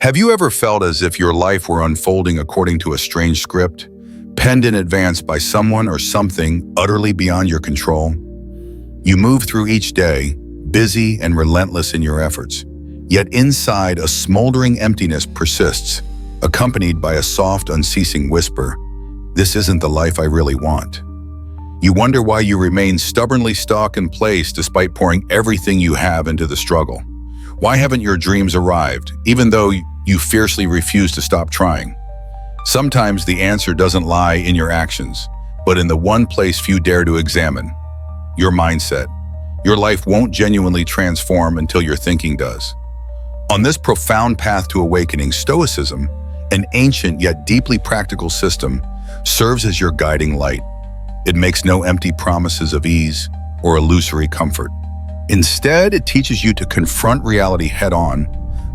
Have you ever felt as if your life were unfolding according to a strange script, penned in advance by someone or something utterly beyond your control? You move through each day, busy and relentless in your efforts, yet inside a smoldering emptiness persists, accompanied by a soft, unceasing whisper, "This isn't the life I really want." You wonder why you remain stubbornly stuck in place despite pouring everything you have into the struggle. Why haven't your dreams arrived, even though you fiercely refuse to stop trying? Sometimes the answer doesn't lie in your actions, but in the one place few dare to examine: your mindset. Your life won't genuinely transform until your thinking does. On this profound path to awakening, Stoicism, an ancient yet deeply practical system, serves as your guiding light. It makes no empty promises of ease or illusory comfort. Instead, it teaches you to confront reality head-on,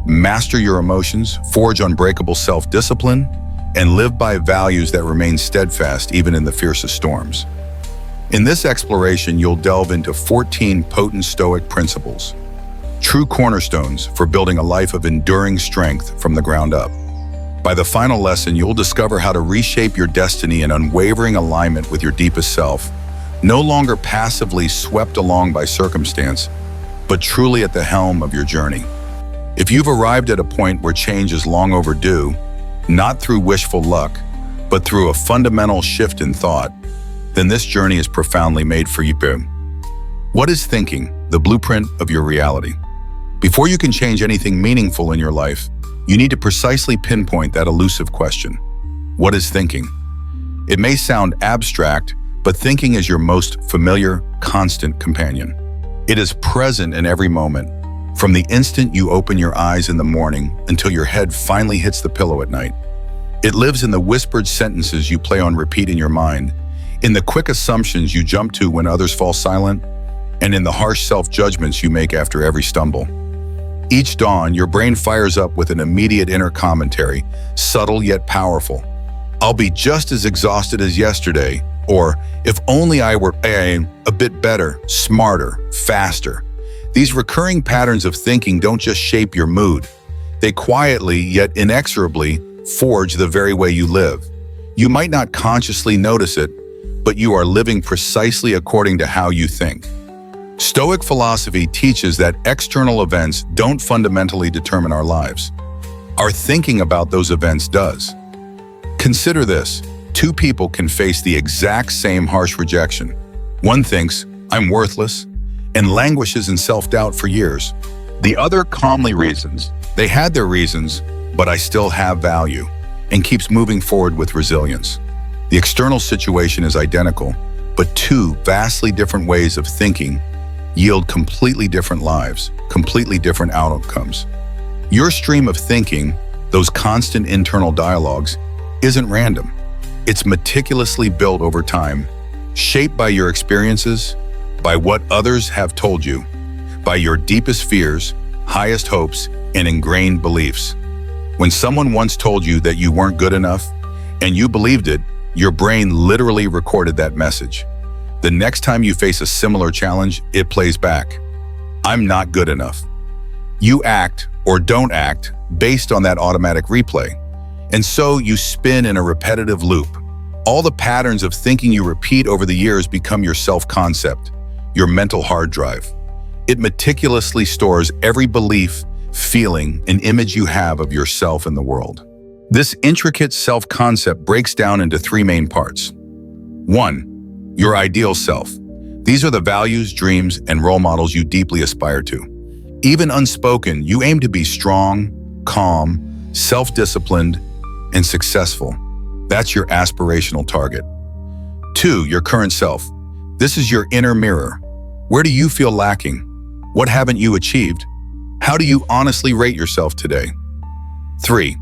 master your emotions, forge unbreakable self-discipline, and live by values that remain steadfast even in the fiercest storms. In this exploration, you'll delve into 14 potent Stoic principles, true cornerstones for building a life of enduring strength from the ground up. By the final lesson, you'll discover how to reshape your destiny in unwavering alignment with your deepest self, no longer passively swept along by circumstance, but truly at the helm of your journey. If you've arrived at a point where change is long overdue, not through wishful luck, but through a fundamental shift in thought, then this journey is profoundly made for you. What is thinking? The blueprint of your reality. Before you can change anything meaningful in your life, you need to precisely pinpoint that elusive question. What is thinking? It may sound abstract, but thinking is your most familiar, constant companion. It is present in every moment, from the instant you open your eyes in the morning until your head finally hits the pillow at night. It lives in the whispered sentences you play on repeat in your mind, in the quick assumptions you jump to when others fall silent, and in the harsh self-judgments you make after every stumble. Each dawn, your brain fires up with an immediate inner commentary, subtle yet powerful. "I'll be just as exhausted as yesterday," or "if only I were a bit better, smarter, faster." These recurring patterns of thinking don't just shape your mood. They quietly yet inexorably forge the very way you live. You might not consciously notice it, but you are living precisely according to how you think. Stoic philosophy teaches that external events don't fundamentally determine our lives. Our thinking about those events does. Consider this. Two people can face the exact same harsh rejection. One thinks, "I'm worthless," and languishes in self-doubt for years. The other calmly reasons, "They had their reasons, but I still have value," and keeps moving forward with resilience. The external situation is identical, but two vastly different ways of thinking yield completely different lives, completely different outcomes. Your stream of thinking, those constant internal dialogues, isn't random. It's meticulously built over time, shaped by your experiences, by what others have told you, by your deepest fears, highest hopes, and ingrained beliefs. When someone once told you that you weren't good enough, and you believed it, your brain literally recorded that message. The next time you face a similar challenge, it plays back. "I'm not good enough." You act or don't act based on that automatic replay. And so you spin in a repetitive loop. All the patterns of thinking you repeat over the years become your self-concept, your mental hard drive. It meticulously stores every belief, feeling, and image you have of yourself in the world. This intricate self-concept breaks down into three main parts. 1. Your ideal self. These are the values, dreams, and role models you deeply aspire to. Even unspoken, you aim to be strong, calm, self-disciplined, and successful. That's your aspirational target. 2. Your current self. This is your inner mirror. Where do you feel lacking? What haven't you achieved? How do you honestly rate yourself today? 3.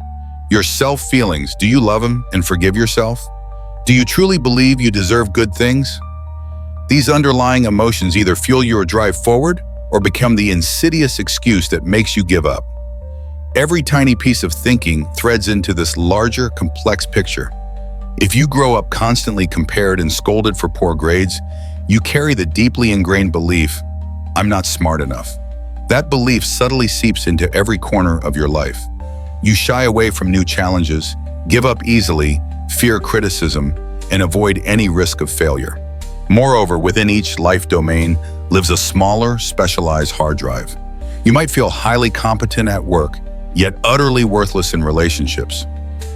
Your self-feelings. Do you love them and forgive yourself? Do you truly believe you deserve good things? These underlying emotions either fuel your drive forward or become the insidious excuse that makes you give up. Every tiny piece of thinking threads into this larger, complex picture. If you grow up constantly compared and scolded for poor grades, you carry the deeply ingrained belief, "I'm not smart enough." That belief subtly seeps into every corner of your life. You shy away from new challenges, give up easily, fear criticism, and avoid any risk of failure. Moreover, within each life domain lives a smaller, specialized hard drive. You might feel highly competent at work, yet utterly worthless in relationships.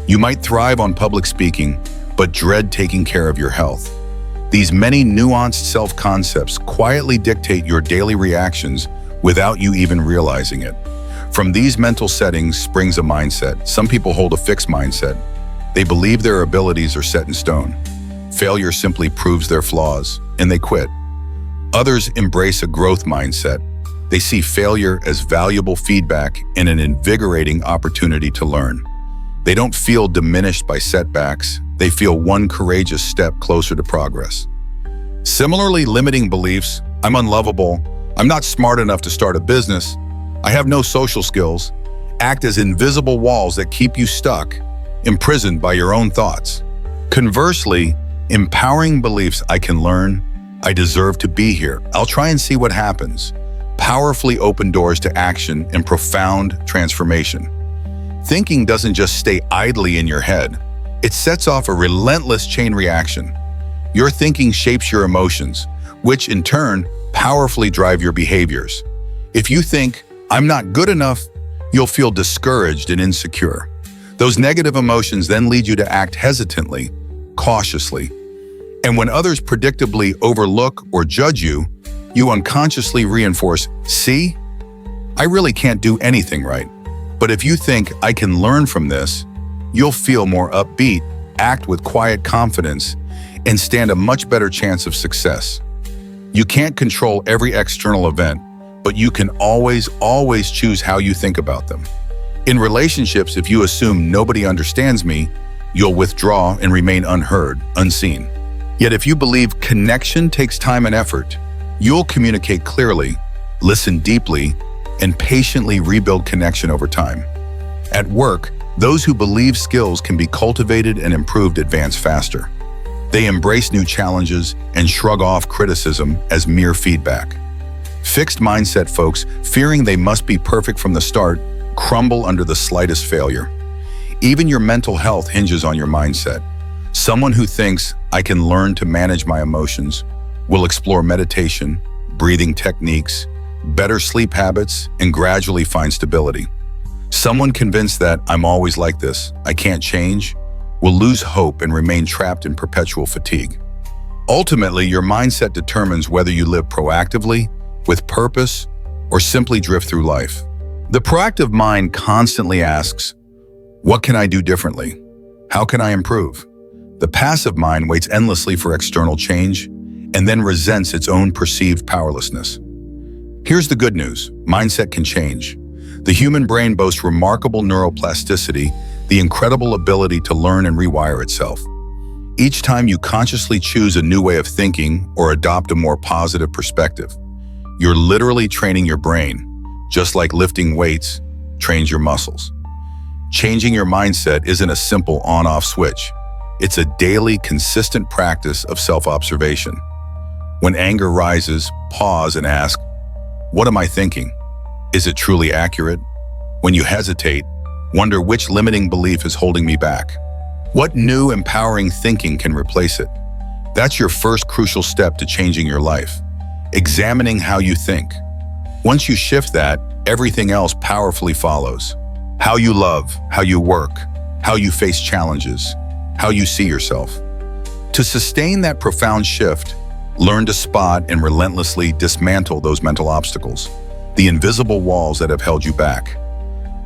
You might thrive on public speaking, but dread taking care of your health. These many nuanced self-concepts quietly dictate your daily reactions without you even realizing it. From these mental settings springs a mindset. Some people hold a fixed mindset. They believe their abilities are set in stone. Failure simply proves their flaws, and they quit. Others embrace a growth mindset. They see failure as valuable feedback and an invigorating opportunity to learn. They don't feel diminished by setbacks. They feel one courageous step closer to progress. Similarly, limiting beliefs, I'm unlovable, I'm not smart enough to start a business, I have no social skills, act as invisible walls that keep you stuck, imprisoned by your own thoughts. Conversely, empowering beliefs, I can learn, I deserve to be here, I'll try and see what happens, powerfully open doors to action and profound transformation. Thinking doesn't just stay idly in your head. It sets off a relentless chain reaction. Your thinking shapes your emotions, which in turn powerfully drive your behaviors. If you think, I'm not good enough, you'll feel discouraged and insecure. Those negative emotions then lead you to act hesitantly, cautiously. And when others predictably overlook or judge you, you unconsciously reinforce, see, I really can't do anything right. But if you think, I can learn from this, you'll feel more upbeat, act with quiet confidence, and stand a much better chance of success. You can't control every external event, but you can always choose how you think about them. In relationships, if you assume nobody understands me, you'll withdraw and remain unheard, unseen. Yet if you believe connection takes time and effort, you'll communicate clearly, listen deeply, and patiently rebuild connection over time. At work, those who believe skills can be cultivated and improved advance faster. They embrace new challenges and shrug off criticism as mere feedback. Fixed mindset folks, fearing they must be perfect from the start, crumble under the slightest failure. Even your mental health hinges on your mindset. Someone who thinks, I can learn to manage my emotions, will explore meditation, breathing techniques, better sleep habits, and gradually find stability. Someone convinced that I'm always like this, I can't change, will lose hope and remain trapped in perpetual fatigue. Ultimately, your mindset determines whether you live proactively, with purpose, or simply drift through life. The proactive mind constantly asks, what can I do differently? How can I improve? The passive mind waits endlessly for external change and then resents its own perceived powerlessness. Here's the good news, mindset can change. The human brain boasts remarkable neuroplasticity, the incredible ability to learn and rewire itself. Each time you consciously choose a new way of thinking or adopt a more positive perspective, you're literally training your brain, just like lifting weights trains your muscles. Changing your mindset isn't a simple on-off switch. It's a daily, consistent practice of self-observation. When anger rises, pause and ask, what am I thinking? Is it truly accurate? When you hesitate, wonder which limiting belief is holding me back. What new, empowering thinking can replace it? That's your first crucial step to changing your life. Examining how you think. Once you shift that, everything else powerfully follows. How you love, how you work, how you face challenges, how you see yourself. To sustain that profound shift, learn to spot and relentlessly dismantle those mental obstacles, the invisible walls that have held you back.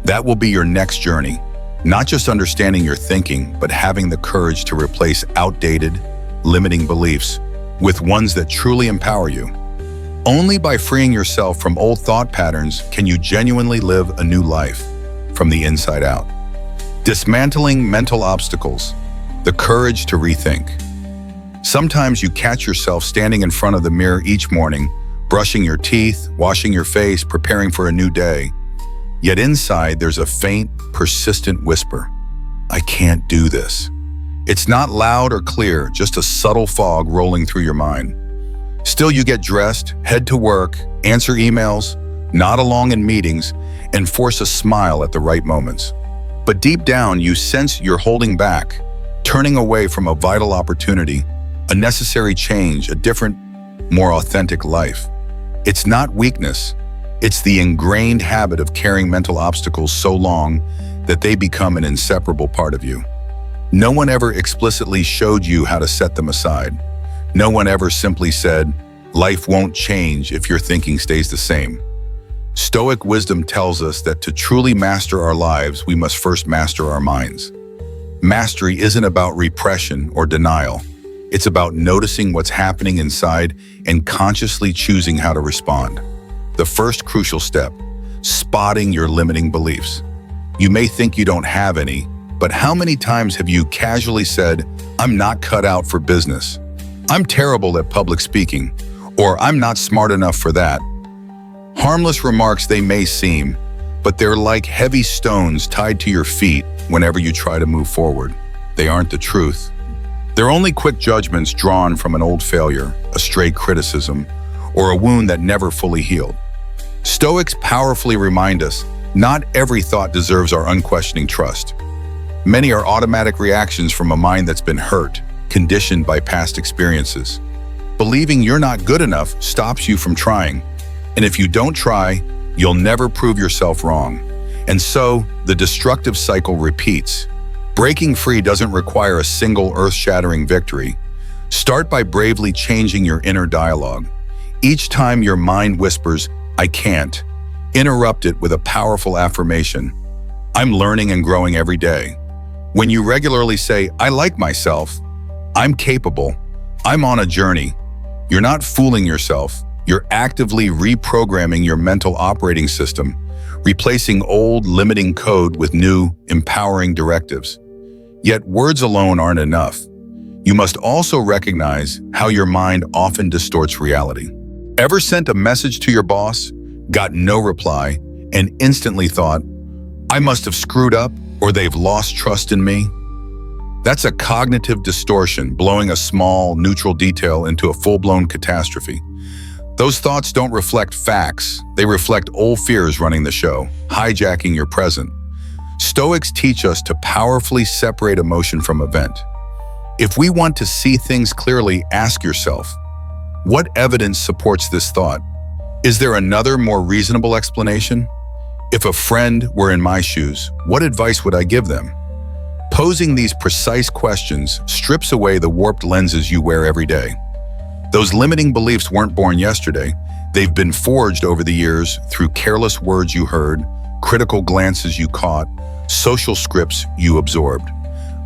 That will be your next journey, not just understanding your thinking, but having the courage to replace outdated, limiting beliefs with ones that truly empower you. Only by freeing yourself from old thought patterns can you genuinely live a new life from the inside out. Dismantling mental obstacles, the courage to rethink. Sometimes you catch yourself standing in front of the mirror each morning, brushing your teeth, washing your face, preparing for a new day. Yet inside, there's a faint, persistent whisper. I can't do this. It's not loud or clear, just a subtle fog rolling through your mind. Still, you get dressed, head to work, answer emails, nod along in meetings, and force a smile at the right moments. But deep down, you sense you're holding back, turning away from a vital opportunity, a necessary change, a different, more authentic life. It's not weakness. It's the ingrained habit of carrying mental obstacles so long that they become an inseparable part of you. No one ever explicitly showed you how to set them aside. No one ever simply said, life won't change if your thinking stays the same. Stoic wisdom tells us that to truly master our lives, we must first master our minds. Mastery isn't about repression or denial. It's about noticing what's happening inside and consciously choosing how to respond. The first crucial step, spotting your limiting beliefs. You may think you don't have any, but how many times have you casually said, I'm not cut out for business, I'm terrible at public speaking, or I'm not smart enough for that? Harmless remarks they may seem, but they're like heavy stones tied to your feet whenever you try to move forward. They aren't the truth. They're only quick judgments drawn from an old failure, a stray criticism, or a wound that never fully healed. Stoics powerfully remind us, not every thought deserves our unquestioning trust. Many are automatic reactions from a mind that's been hurt, conditioned by past experiences. Believing you're not good enough stops you from trying. And if you don't try, you'll never prove yourself wrong. And so, the destructive cycle repeats. Breaking free doesn't require a single earth-shattering victory. Start by bravely changing your inner dialogue. Each time your mind whispers, I can't, interrupt it with a powerful affirmation. I'm learning and growing every day. When you regularly say, I like myself, I'm capable, I'm on a journey, you're not fooling yourself. You're actively reprogramming your mental operating system, replacing old limiting code with new, empowering directives. Yet words alone aren't enough. You must also recognize how your mind often distorts reality. Ever sent a message to your boss, got no reply, and instantly thought, I must have screwed up or they've lost trust in me? That's a cognitive distortion, blowing a small, neutral detail into a full-blown catastrophe. Those thoughts don't reflect facts, they reflect old fears running the show, hijacking your present. Stoics teach us to powerfully separate emotion from event. If we want to see things clearly, ask yourself, what evidence supports this thought? Is there another, more reasonable explanation? If a friend were in my shoes, what advice would I give them? Posing these precise questions strips away the warped lenses you wear every day. Those limiting beliefs weren't born yesterday. They've been forged over the years through careless words you heard, critical glances you caught, social scripts you absorbed.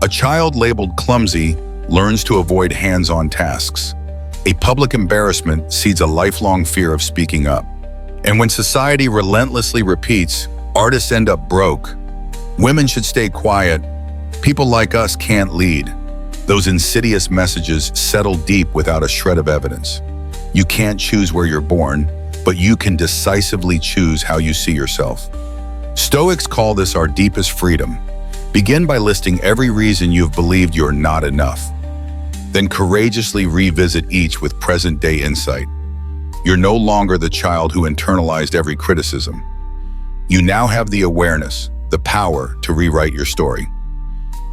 A child labeled clumsy learns to avoid hands-on tasks. A public embarrassment seeds a lifelong fear of speaking up. And when society relentlessly repeats, artists end up broke, women should stay quiet, people like us can't lead, those insidious messages settle deep without a shred of evidence. You can't choose where you're born, but you can decisively choose how you see yourself. Stoics call this our deepest freedom. Begin by listing every reason you've believed you're not enough. Then courageously revisit each with present-day insight. You're no longer the child who internalized every criticism. You now have the awareness, the power to rewrite your story.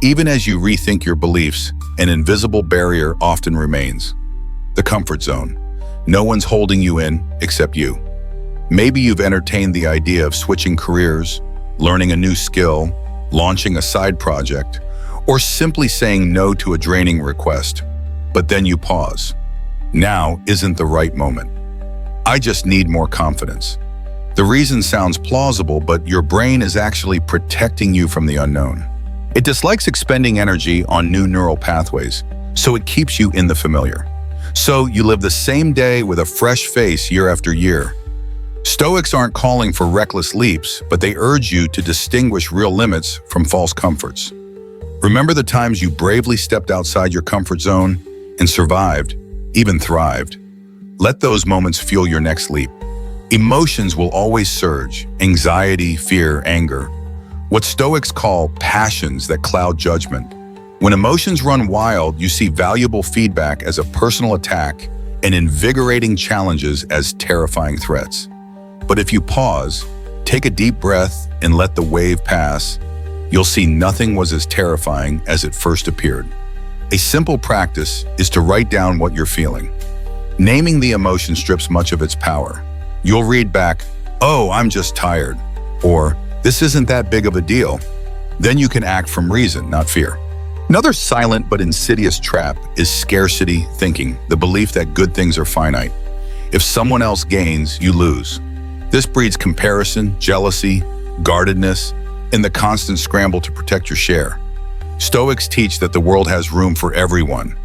Even as you rethink your beliefs, an invisible barrier often remains. The comfort zone. No one's holding you in except you. Maybe you've entertained the idea of switching careers, learning a new skill, launching a side project, or simply saying no to a draining request. But then you pause. Now isn't the right moment. I just need more confidence. The reason sounds plausible, but your brain is actually protecting you from the unknown. It dislikes expending energy on new neural pathways, so it keeps you in the familiar. So you live the same day with a fresh face year after year. Stoics aren't calling for reckless leaps, but they urge you to distinguish real limits from false comforts. Remember the times you bravely stepped outside your comfort zone and survived, even thrived. Let those moments fuel your next leap. Emotions will always surge: anxiety, fear, anger. What Stoics call passions that cloud judgment. When emotions run wild, you see valuable feedback as a personal attack and invigorating challenges as terrifying threats. But if you pause, take a deep breath, and let the wave pass, you'll see nothing was as terrifying as it first appeared. A simple practice is to write down what you're feeling. Naming the emotion strips much of its power. You'll read back, "Oh, I'm just tired," or "This isn't that big of a deal." Then you can act from reason, not fear. Another silent but insidious trap is scarcity thinking, the belief that good things are finite. If someone else gains, you lose. This breeds comparison, jealousy, guardedness, and the constant scramble to protect your share. Stoics teach that the world has room for everyone.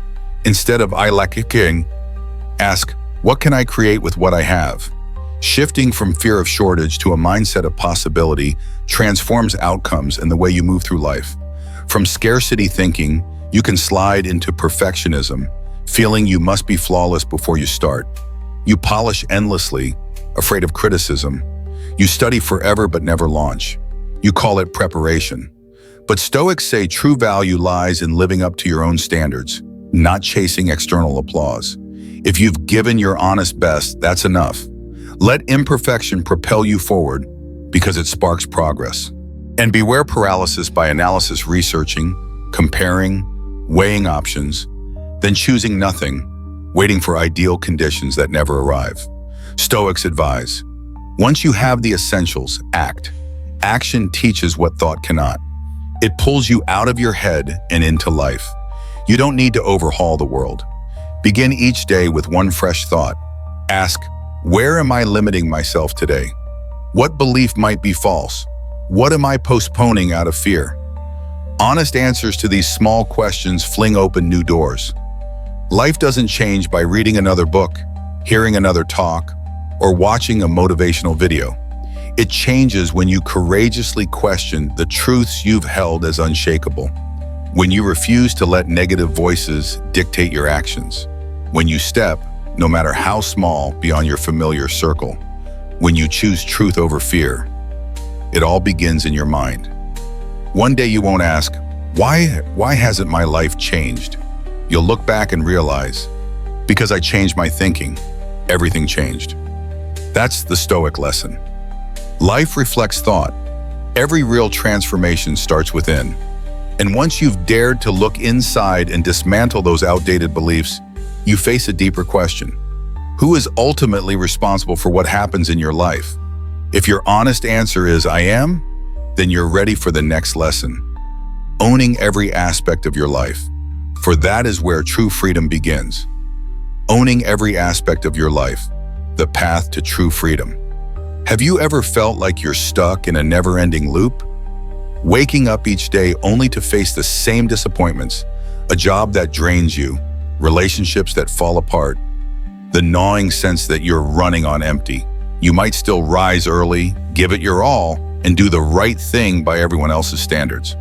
Instead of "I lack a king," ask, "What can I create with what I have?" Shifting from fear of shortage to a mindset of possibility transforms outcomes and the way you move through life. From scarcity thinking, you can slide into perfectionism, feeling you must be flawless before you start. You polish endlessly, afraid of criticism. You study forever but never launch. You call it preparation. But Stoics say true value lies in living up to your own standards, not chasing external applause. If you've given your honest best, that's enough. Let imperfection propel you forward because it sparks progress. And beware paralysis by analysis, researching, comparing, weighing options, then choosing nothing, waiting for ideal conditions that never arrive. Stoics advise, once you have the essentials, act. Action teaches what thought cannot. It pulls you out of your head and into life. You don't need to overhaul the world. Begin each day with one fresh thought. Ask, where am I limiting myself today? What belief might be false? What am I postponing out of fear? Honest answers to these small questions fling open new doors. Life doesn't change by reading another book, hearing another talk, or watching a motivational video. It changes when you courageously question the truths you've held as unshakable. When you refuse to let negative voices dictate your actions. When you step, no matter how small, beyond your familiar circle. When you choose truth over fear. It all begins in your mind. One day you won't ask, why hasn't my life changed? You'll look back and realize, because I changed my thinking, everything changed. That's the Stoic lesson. Life reflects thought. Every real transformation starts within. And once you've dared to look inside and dismantle those outdated beliefs, you face a deeper question. Who is ultimately responsible for what happens in your life? If your honest answer is, I am, then you're ready for the next lesson. Owning every aspect of your life. For that is where true freedom begins. Owning every aspect of your life. The path to true freedom. Have you ever felt like you're stuck in a never-ending loop? Waking up each day only to face the same disappointments, a job that drains you, relationships that fall apart, the gnawing sense that you're running on empty. You might still rise early, give it your all, and do the right thing by everyone else's standards.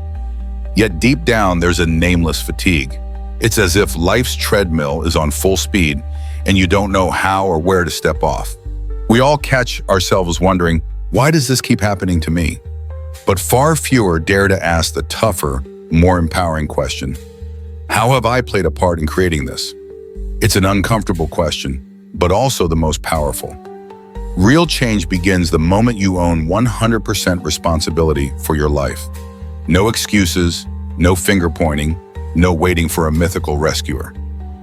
Yet deep down, there's a nameless fatigue. It's as if life's treadmill is on full speed and you don't know how or where to step off. We all catch ourselves wondering, why does this keep happening to me? But far fewer dare to ask the tougher, more empowering question. How have I played a part in creating this? It's an uncomfortable question, but also the most powerful. Real change begins the moment you own 100% responsibility for your life. No excuses, no finger pointing, no waiting for a mythical rescuer.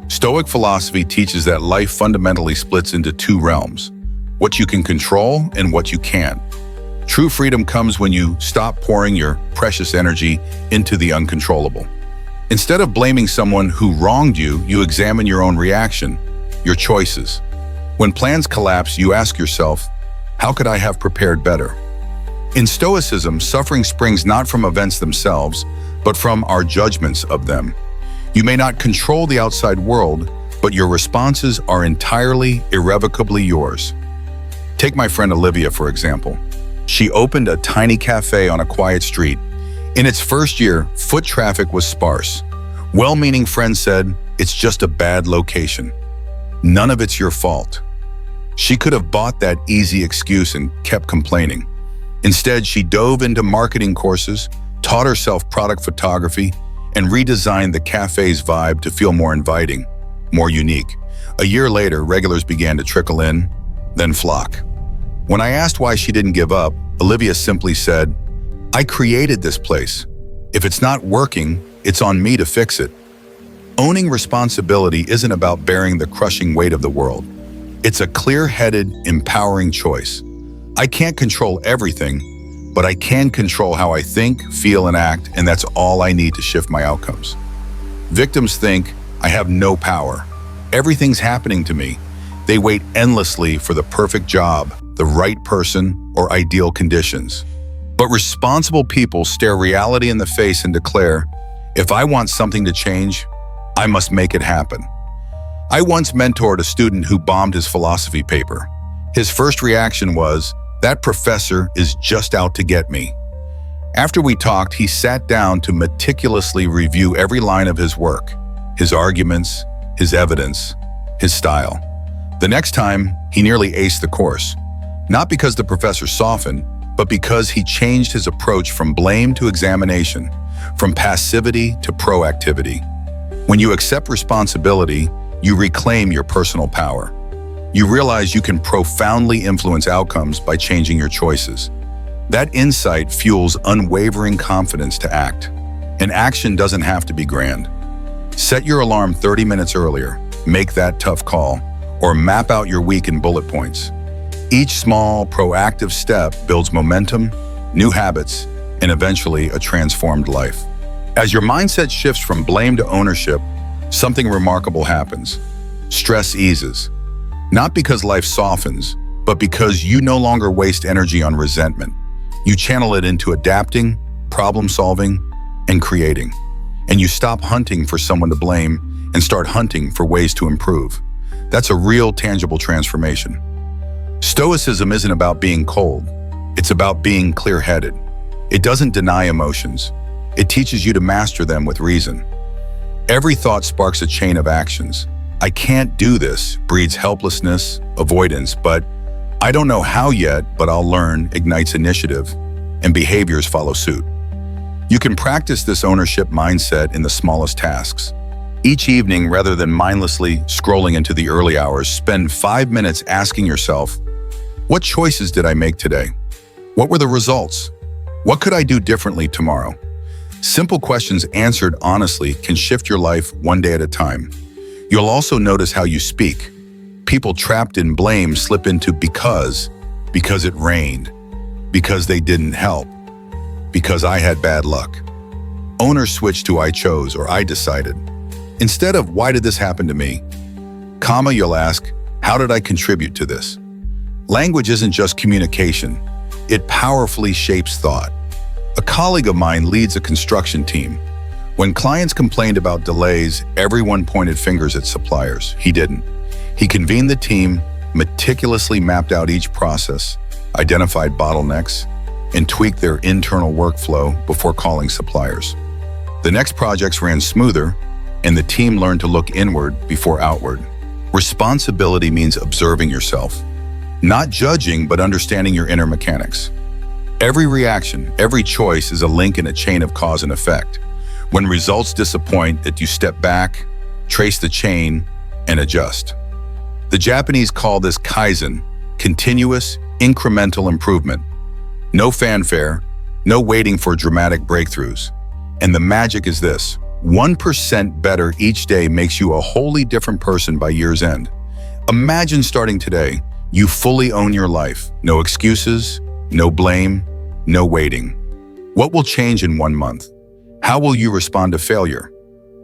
Stoic philosophy teaches that life fundamentally splits into two realms, what you can control and what you can't. True freedom comes when you stop pouring your precious energy into the uncontrollable. Instead of blaming someone who wronged you, you examine your own reaction, your choices. When plans collapse, you ask yourself, how could I have prepared better? In Stoicism, suffering springs not from events themselves, but from our judgments of them. You may not control the outside world, but your responses are entirely, irrevocably yours. Take my friend Olivia, for example. She opened a tiny cafe on a quiet street. In its first year, foot traffic was sparse. Well-meaning friends said, it's just a bad location. None of it's your fault. She could have bought that easy excuse and kept complaining. Instead, she dove into marketing courses, taught herself product photography, and redesigned the cafe's vibe to feel more inviting, more unique. A year later, regulars began to trickle in, then flock. When I asked why she didn't give up, Olivia simply said, I created this place. If it's not working, it's on me to fix it. Owning responsibility isn't about bearing the crushing weight of the world. It's a clear-headed, empowering choice. I can't control everything, but I can control how I think, feel, and act, and that's all I need to shift my outcomes. Victims think, I have no power. Everything's happening to me. They wait endlessly for the perfect job, the right person, or ideal conditions. But responsible people stare reality in the face and declare, if I want something to change, I must make it happen. I once mentored a student who bombed his philosophy paper. His first reaction was, that professor is just out to get me. After we talked, he sat down to meticulously review every line of his work, his arguments, his evidence, his style. The next time, he nearly aced the course. Not because the professor softened, but because he changed his approach from blame to examination, from passivity to proactivity. When you accept responsibility, you reclaim your personal power. You realize you can profoundly influence outcomes by changing your choices. That insight fuels unwavering confidence to act. And action doesn't have to be grand. Set your alarm 30 minutes earlier, make that tough call, or map out your week in bullet points. Each small, proactive step builds momentum, new habits, and eventually a transformed life. As your mindset shifts from blame to ownership, something remarkable happens. Stress eases. Not because life softens, but because you no longer waste energy on resentment. You channel it into adapting, problem solving, and creating. And you stop hunting for someone to blame and start hunting for ways to improve. That's a real, tangible transformation. Stoicism isn't about being cold. It's about being clear-headed. It doesn't deny emotions. It teaches you to master them with reason. Every thought sparks a chain of actions. I can't do this breeds helplessness, avoidance, but I don't know how yet, but I'll learn ignites initiative, and behaviors follow suit. You can practice this ownership mindset in the smallest tasks. Each evening, rather than mindlessly scrolling into the early hours, spend 5 minutes asking yourself, what choices did I make today? What were the results? What could I do differently tomorrow? Simple questions answered honestly can shift your life one day at a time. You'll also notice how you speak. People trapped in blame slip into because it rained, because they didn't help, because I had bad luck. Owners switch to I chose or I decided. Instead of why did this happen to me? You'll ask, how did I contribute to this? Language isn't just communication. It powerfully shapes thought. A colleague of mine leads a construction team. When clients complained about delays, everyone pointed fingers at suppliers. He didn't. He convened the team, meticulously mapped out each process, identified bottlenecks, and tweaked their internal workflow before calling suppliers. The next projects ran smoother, and the team learned to look inward before outward. Responsibility means observing yourself, not judging, but understanding your inner mechanics. Every reaction, every choice is a link in a chain of cause and effect. When results disappoint, that you step back, trace the chain, and adjust. The Japanese call this kaizen, continuous, incremental improvement. No fanfare, no waiting for dramatic breakthroughs. And the magic is this: 1% better each day makes you a wholly different person by year's end. Imagine starting today, you fully own your life. No excuses, no blame, no waiting. What will change in 1 month? How will you respond to failure?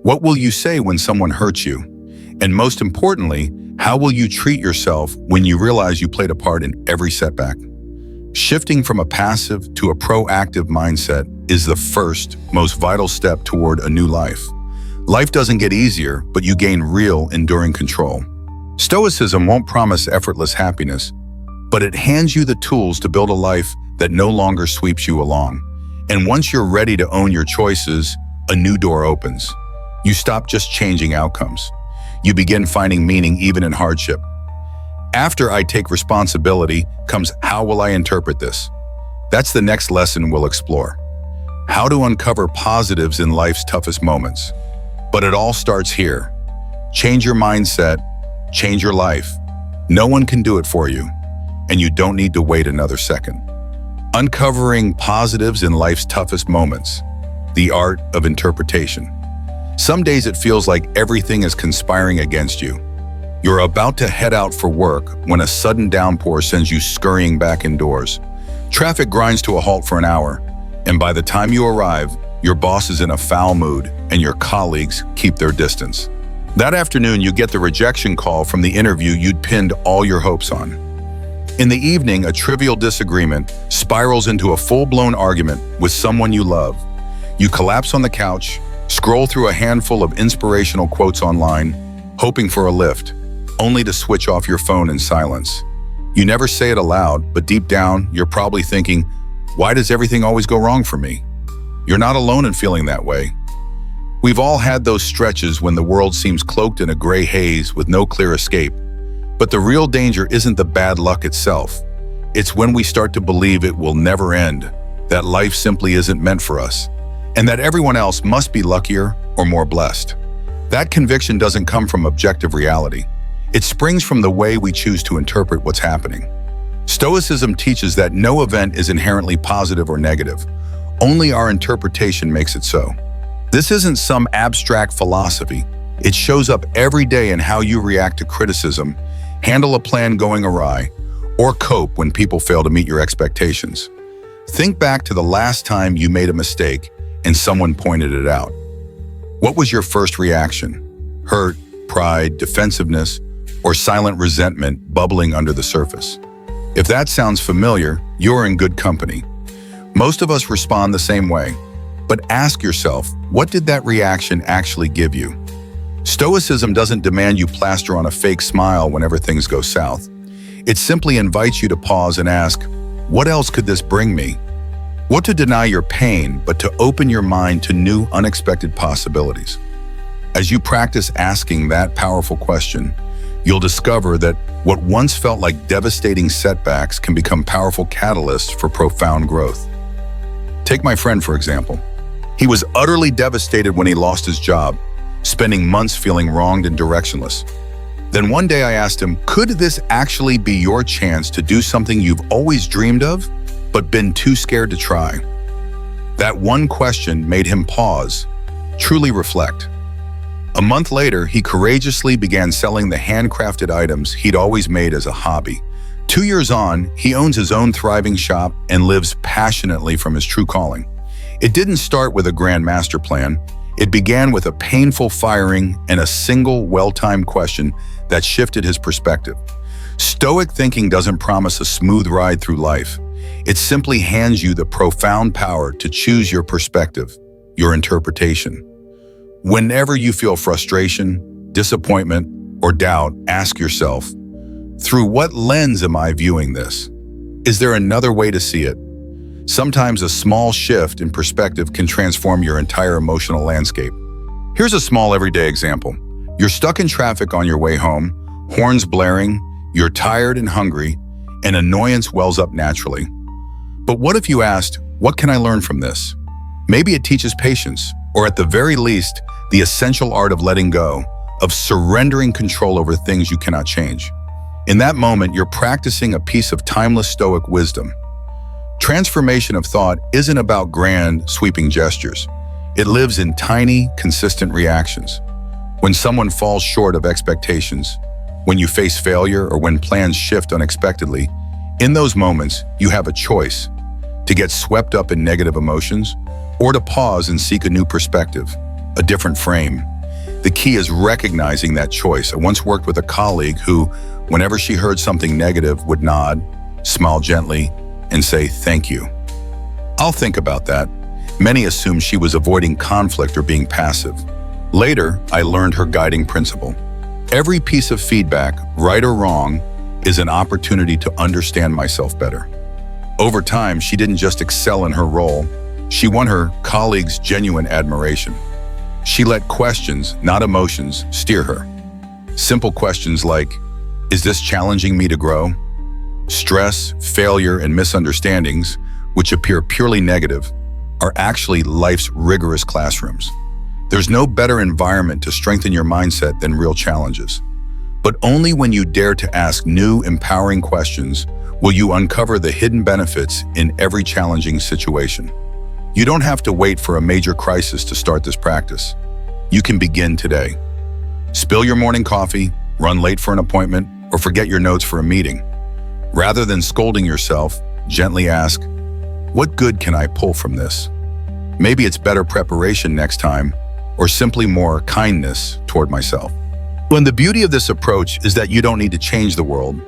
What will you say when someone hurts you? And most importantly, how will you treat yourself when you realize you played a part in every setback? Shifting from a passive to a proactive mindset is the first, most vital step toward a new life. Life doesn't get easier, but you gain real, enduring control. Stoicism won't promise effortless happiness, but it hands you the tools to build a life that no longer sweeps you along. And once you're ready to own your choices, a new door opens. You stop just changing outcomes. You begin finding meaning even in hardship. After I take responsibility comes how will I interpret this? That's the next lesson we'll explore. How to uncover positives in life's toughest moments. But it all starts here. Change your mindset, change your life. No one can do it for you, and you don't need to wait another second. Uncovering positives in life's toughest moments. the art of interpretation. Some days it feels like everything is conspiring against you. You're about to head out for work when a sudden downpour sends you scurrying back indoors. Traffic grinds to a halt for an hour, and by the time you arrive, your boss is in a foul mood and your colleagues keep their distance. That afternoon, you get the rejection call from the interview you'd pinned all your hopes on. In the evening, a trivial disagreement spirals into a full-blown argument with someone you love. You collapse on the couch, scroll through a handful of inspirational quotes online, hoping for a lift, only to switch off your phone in silence. You never say it aloud, but deep down, you're probably thinking, why does everything always go wrong for me? You're not alone in feeling that way. We've all had those stretches when the world seems cloaked in a gray haze with no clear escape. But the real danger isn't the bad luck itself. It's when we start to believe it will never end, that life simply isn't meant for us, and that everyone else must be luckier or more blessed. That conviction doesn't come from objective reality. It springs from the way we choose to interpret what's happening. Stoicism teaches that no event is inherently positive or negative. Only our interpretation makes it so. This isn't some abstract philosophy. It shows up every day in how you react to criticism, handle a plan going awry, or cope when people fail to meet your expectations. Think back to the last time you made a mistake and someone pointed it out. What was your first reaction? Hurt, pride, defensiveness, or silent resentment bubbling under the surface? If that sounds familiar, you're in good company. Most of us respond the same way. But ask yourself, what did that reaction actually give you? Stoicism doesn't demand you plaster on a fake smile whenever things go south. It simply invites you to pause and ask, what else could this bring me? What to deny your pain, but to open your mind to new, unexpected possibilities. As you practice asking that powerful question, you'll discover that what once felt like devastating setbacks can become powerful catalysts for profound growth. Take my friend, for example. He was utterly devastated when he lost his job, spending months feeling wronged and directionless. Then one day I asked him, could this actually be your chance to do something you've always dreamed of, but been too scared to try? That one question made him pause, truly reflect. A month later, he courageously began selling the handcrafted items he'd always made as a hobby. 2 years on, he owns his own thriving shop and lives passionately from his true calling. It didn't start with a grand master plan. It began with a painful firing and a single, well-timed question that shifted his perspective. Stoic thinking doesn't promise a smooth ride through life. It simply hands you the profound power to choose your perspective, your interpretation. Whenever you feel frustration, disappointment, or doubt, ask yourself, through what lens am I viewing this? Is there another way to see it? Sometimes a small shift in perspective can transform your entire emotional landscape. Here's a small everyday example. You're stuck in traffic on your way home, horns blaring, you're tired and hungry, and annoyance wells up naturally. But what if you asked, what can I learn from this? Maybe it teaches patience, or at the very least, the essential art of letting go, of surrendering control over things you cannot change. In that moment, you're practicing a piece of timeless Stoic wisdom. Transformation of thought isn't about grand, sweeping gestures. It lives in tiny, consistent reactions. When someone falls short of expectations, when you face failure, or when plans shift unexpectedly, in those moments, you have a choice: to get swept up in negative emotions, or to pause and seek a new perspective, a different frame. The key is recognizing that choice. I once worked with a colleague who, whenever she heard something negative, would nod, smile gently, and say, "Thank you. I'll think about that." Many assumed she was avoiding conflict or being passive. Later, I learned her guiding principle. Every piece of feedback, right or wrong, is an opportunity to understand myself better. Over time, she didn't just excel in her role, she won her colleagues' genuine admiration. She let questions, not emotions, steer her. Simple questions like, is this challenging me to grow? Stress, failure, and misunderstandings, which appear purely negative, are actually life's rigorous classrooms. There's no better environment to strengthen your mindset than real challenges. But only when you dare to ask new, empowering questions will you uncover the hidden benefits in every challenging situation. You don't have to wait for a major crisis to start this practice. You can begin today. Spill your morning coffee, run late for an appointment, or forget your notes for a meeting. Rather than scolding yourself, gently ask, what good can I pull from this? Maybe it's better preparation next time, or simply more kindness toward myself. And the beauty of this approach is that you don't need to change the world,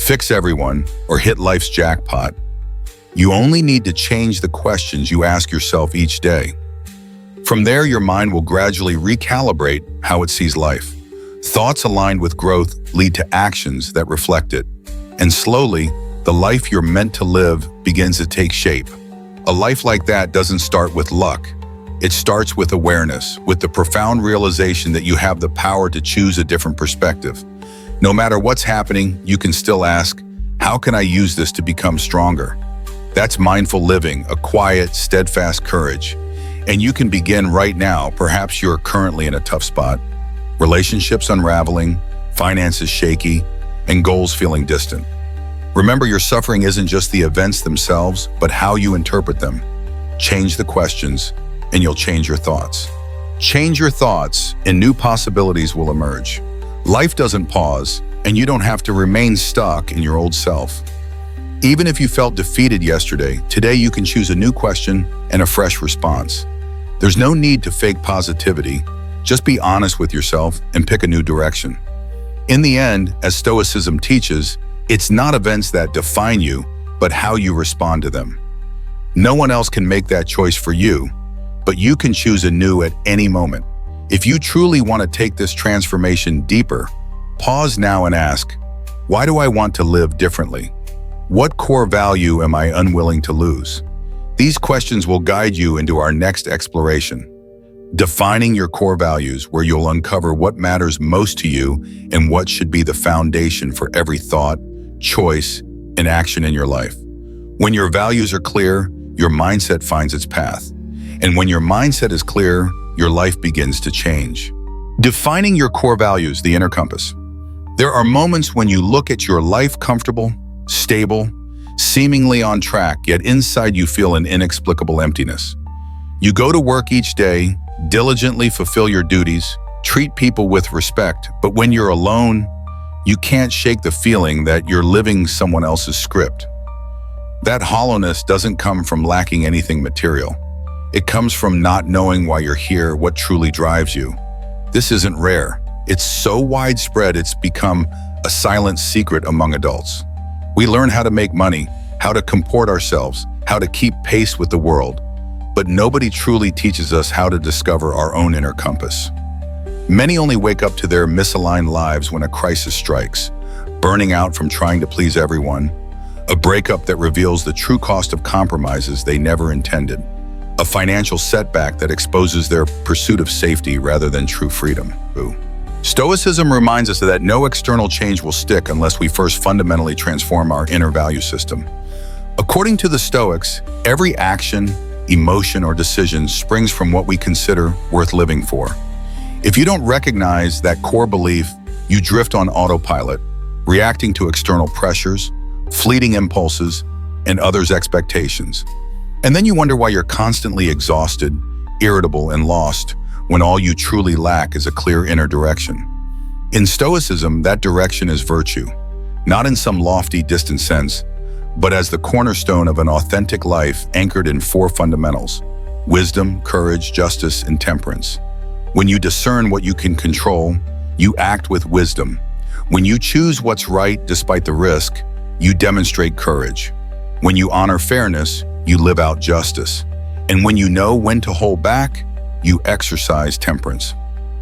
fix everyone, or hit life's jackpot. You only need to change the questions you ask yourself each day. From there, your mind will gradually recalibrate how it sees life. Thoughts aligned with growth lead to actions that reflect it. And slowly, the life you're meant to live begins to take shape. A life like that doesn't start with luck. It starts with awareness, with the profound realization that you have the power to choose a different perspective. No matter what's happening, you can still ask, how can I use this to become stronger? That's mindful living, a quiet, steadfast courage. And you can begin right now. Perhaps you're currently in a tough spot. Relationships unraveling, finances shaky, and goals feeling distant. Remember, your suffering isn't just the events themselves, but how you interpret them. Change the questions, and you'll change your thoughts. Change your thoughts, and new possibilities will emerge. Life doesn't pause, and you don't have to remain stuck in your old self. Even if you felt defeated yesterday, today you can choose a new question and a fresh response. There's no need to fake positivity. Just be honest with yourself and pick a new direction. In the end, as Stoicism teaches, it's not events that define you, but how you respond to them. No one else can make that choice for you, but you can choose anew at any moment. If you truly want to take this transformation deeper, pause now and ask, why do I want to live differently? What core value am I unwilling to lose? These questions will guide you into our next exploration. Defining your core values, where you'll uncover what matters most to you and what should be the foundation for every thought, choice, and action in your life. When your values are clear, your mindset finds its path. And when your mindset is clear, your life begins to change. Defining your core values, the inner compass. There are moments when you look at your life comfortable, stable, seemingly on track, yet inside you feel an inexplicable emptiness. You go to work each day, diligently fulfill your duties, treat people with respect, but when you're alone, you can't shake the feeling that you're living someone else's script. That hollowness doesn't come from lacking anything material. It comes from not knowing why you're here, what truly drives you. This isn't rare. It's so widespread it's become a silent secret among adults. We learn how to make money, how to comport ourselves, how to keep pace with the world, but nobody truly teaches us how to discover our own inner compass. Many only wake up to their misaligned lives when a crisis strikes, burning out from trying to please everyone, a breakup that reveals the true cost of compromises they never intended, a financial setback that exposes their pursuit of safety rather than true freedom. Stoicism reminds us that no external change will stick unless we first fundamentally transform our inner value system. According to the Stoics, every action, emotion, or decision springs from what we consider worth living for. If you don't recognize that core belief, you drift on autopilot, reacting to external pressures, fleeting impulses, and others' expectations. And then you wonder why you're constantly exhausted, irritable, and lost, when all you truly lack is a clear inner direction. In Stoicism, that direction is virtue, not in some lofty, distant sense, but as the cornerstone of an authentic life anchored in 4 fundamentals: wisdom, courage, justice, and temperance. When you discern what you can control, you act with wisdom. When you choose what's right despite the risk, you demonstrate courage. When you honor fairness, you live out justice. And when you know when to hold back, you exercise temperance.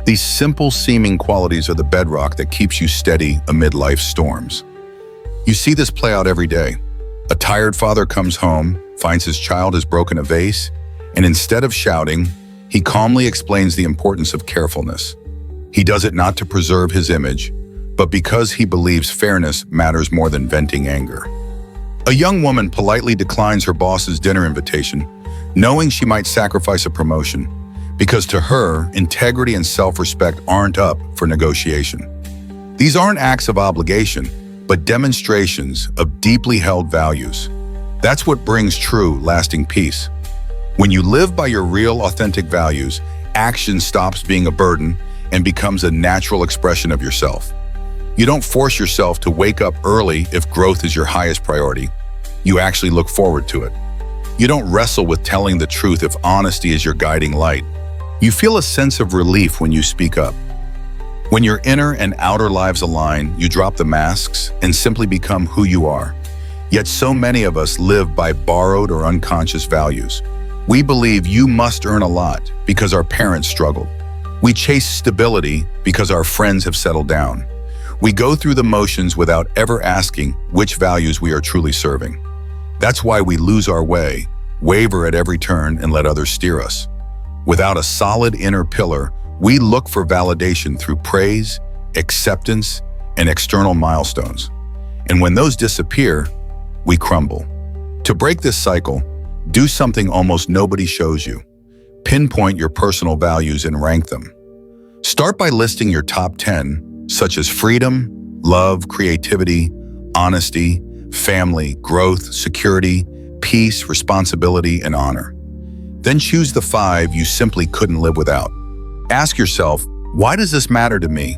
These simple seeming qualities are the bedrock that keeps you steady amid life's storms. You see this play out every day. A tired father comes home, finds his child has broken a vase, and instead of shouting, he calmly explains the importance of carefulness. He does it not to preserve his image, but because he believes fairness matters more than venting anger. A young woman politely declines her boss's dinner invitation, knowing she might sacrifice a promotion, because to her, integrity and self-respect aren't up for negotiation. These aren't acts of obligation, but demonstrations of deeply held values. That's what brings true, lasting peace. When you live by your real, authentic values, action stops being a burden and becomes a natural expression of yourself. You don't force yourself to wake up early if growth is your highest priority. You actually look forward to it. You don't wrestle with telling the truth if honesty is your guiding light. You feel a sense of relief when you speak up. When your inner and outer lives align, you drop the masks and simply become who you are. Yet so many of us live by borrowed or unconscious values. We believe you must earn a lot because our parents struggled. We chase stability because our friends have settled down. We go through the motions without ever asking which values we are truly serving. That's why we lose our way, waver at every turn, and let others steer us. Without a solid inner pillar, we look for validation through praise, acceptance, and external milestones. And when those disappear, we crumble. To break this cycle, do something almost nobody shows you. Pinpoint your personal values and rank them. Start by listing your top 10, such as freedom, love, creativity, honesty, family, growth, security, peace, responsibility, and honor. Then choose the 5 you simply couldn't live without. Ask yourself, why does this matter to me?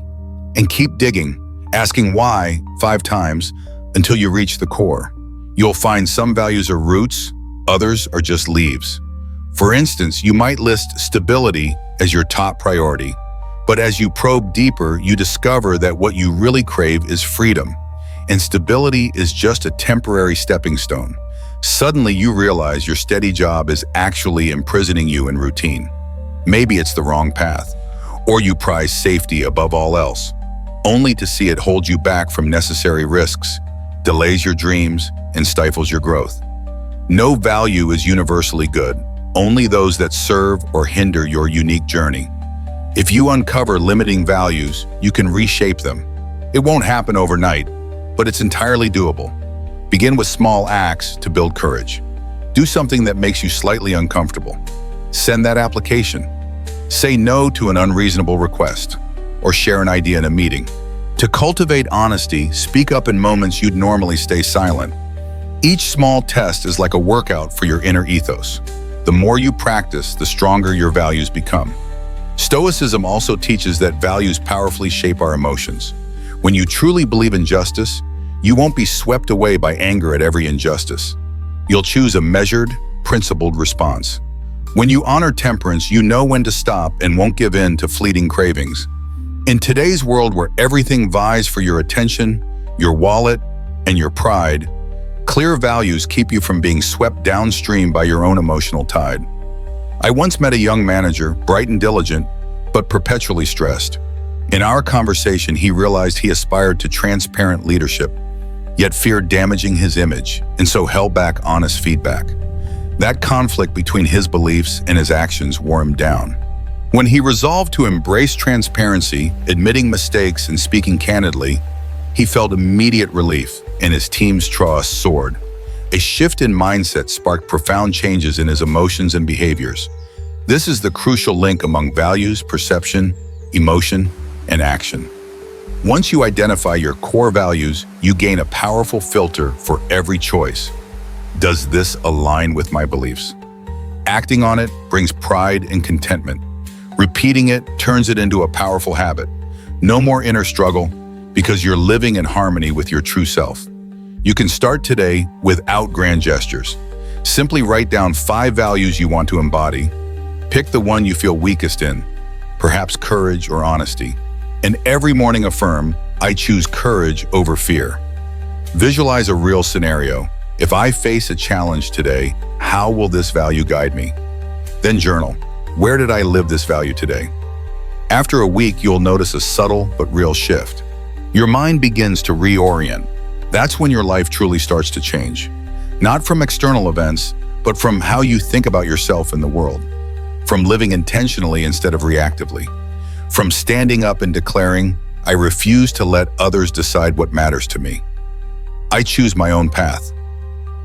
And keep digging, asking why 5 times until you reach the core. You'll find some values are roots, others are just leaves. For instance, you might list stability as your top priority, but as you probe deeper, you discover that what you really crave is freedom, and stability is just a temporary stepping stone. Suddenly you realize your steady job is actually imprisoning you in routine. Maybe it's the wrong path, or you prize safety above all else, only to see it hold you back from necessary risks, delays your dreams, and stifles your growth. No value is universally good, only those that serve or hinder your unique journey. If you uncover limiting values, you can reshape them. It won't happen overnight, but it's entirely doable. Begin with small acts to build courage. Do something that makes you slightly uncomfortable. Send that application. Say no to an unreasonable request, or share an idea in a meeting. To cultivate honesty, speak up in moments you'd normally stay silent. Each small test is like a workout for your inner ethos. The more you practice, the stronger your values become. Stoicism also teaches that values powerfully shape our emotions. When you truly believe in justice, you won't be swept away by anger at every injustice. You'll choose a measured, principled response. When you honor temperance, you know when to stop and won't give in to fleeting cravings. In today's world where everything vies for your attention, your wallet, and your pride, clear values keep you from being swept downstream by your own emotional tide. I once met a young manager, bright and diligent, but perpetually stressed. In our conversation, he realized he aspired to transparent leadership, yet feared damaging his image, and so held back honest feedback. That conflict between his beliefs and his actions wore him down. When he resolved to embrace transparency, admitting mistakes and speaking candidly, he felt immediate relief, and his team's trust soared. A shift in mindset sparked profound changes in his emotions and behaviors. This is the crucial link among values, perception, emotion, and action. Once you identify your core values, you gain a powerful filter for every choice. Does this align with my beliefs? Acting on it brings pride and contentment. Repeating it turns it into a powerful habit. No more inner struggle, because you're living in harmony with your true self. You can start today without grand gestures. Simply write down 5 values you want to embody. Pick the one you feel weakest in, perhaps courage or honesty. And every morning affirm, I choose courage over fear. Visualize a real scenario. If I face a challenge today, how will this value guide me? Then journal. Where did I live this value today? After a week, you'll notice a subtle but real shift. Your mind begins to reorient. That's when your life truly starts to change. Not from external events, but from how you think about yourself and the world. From living intentionally instead of reactively. From standing up and declaring, I refuse to let others decide what matters to me. I choose my own path.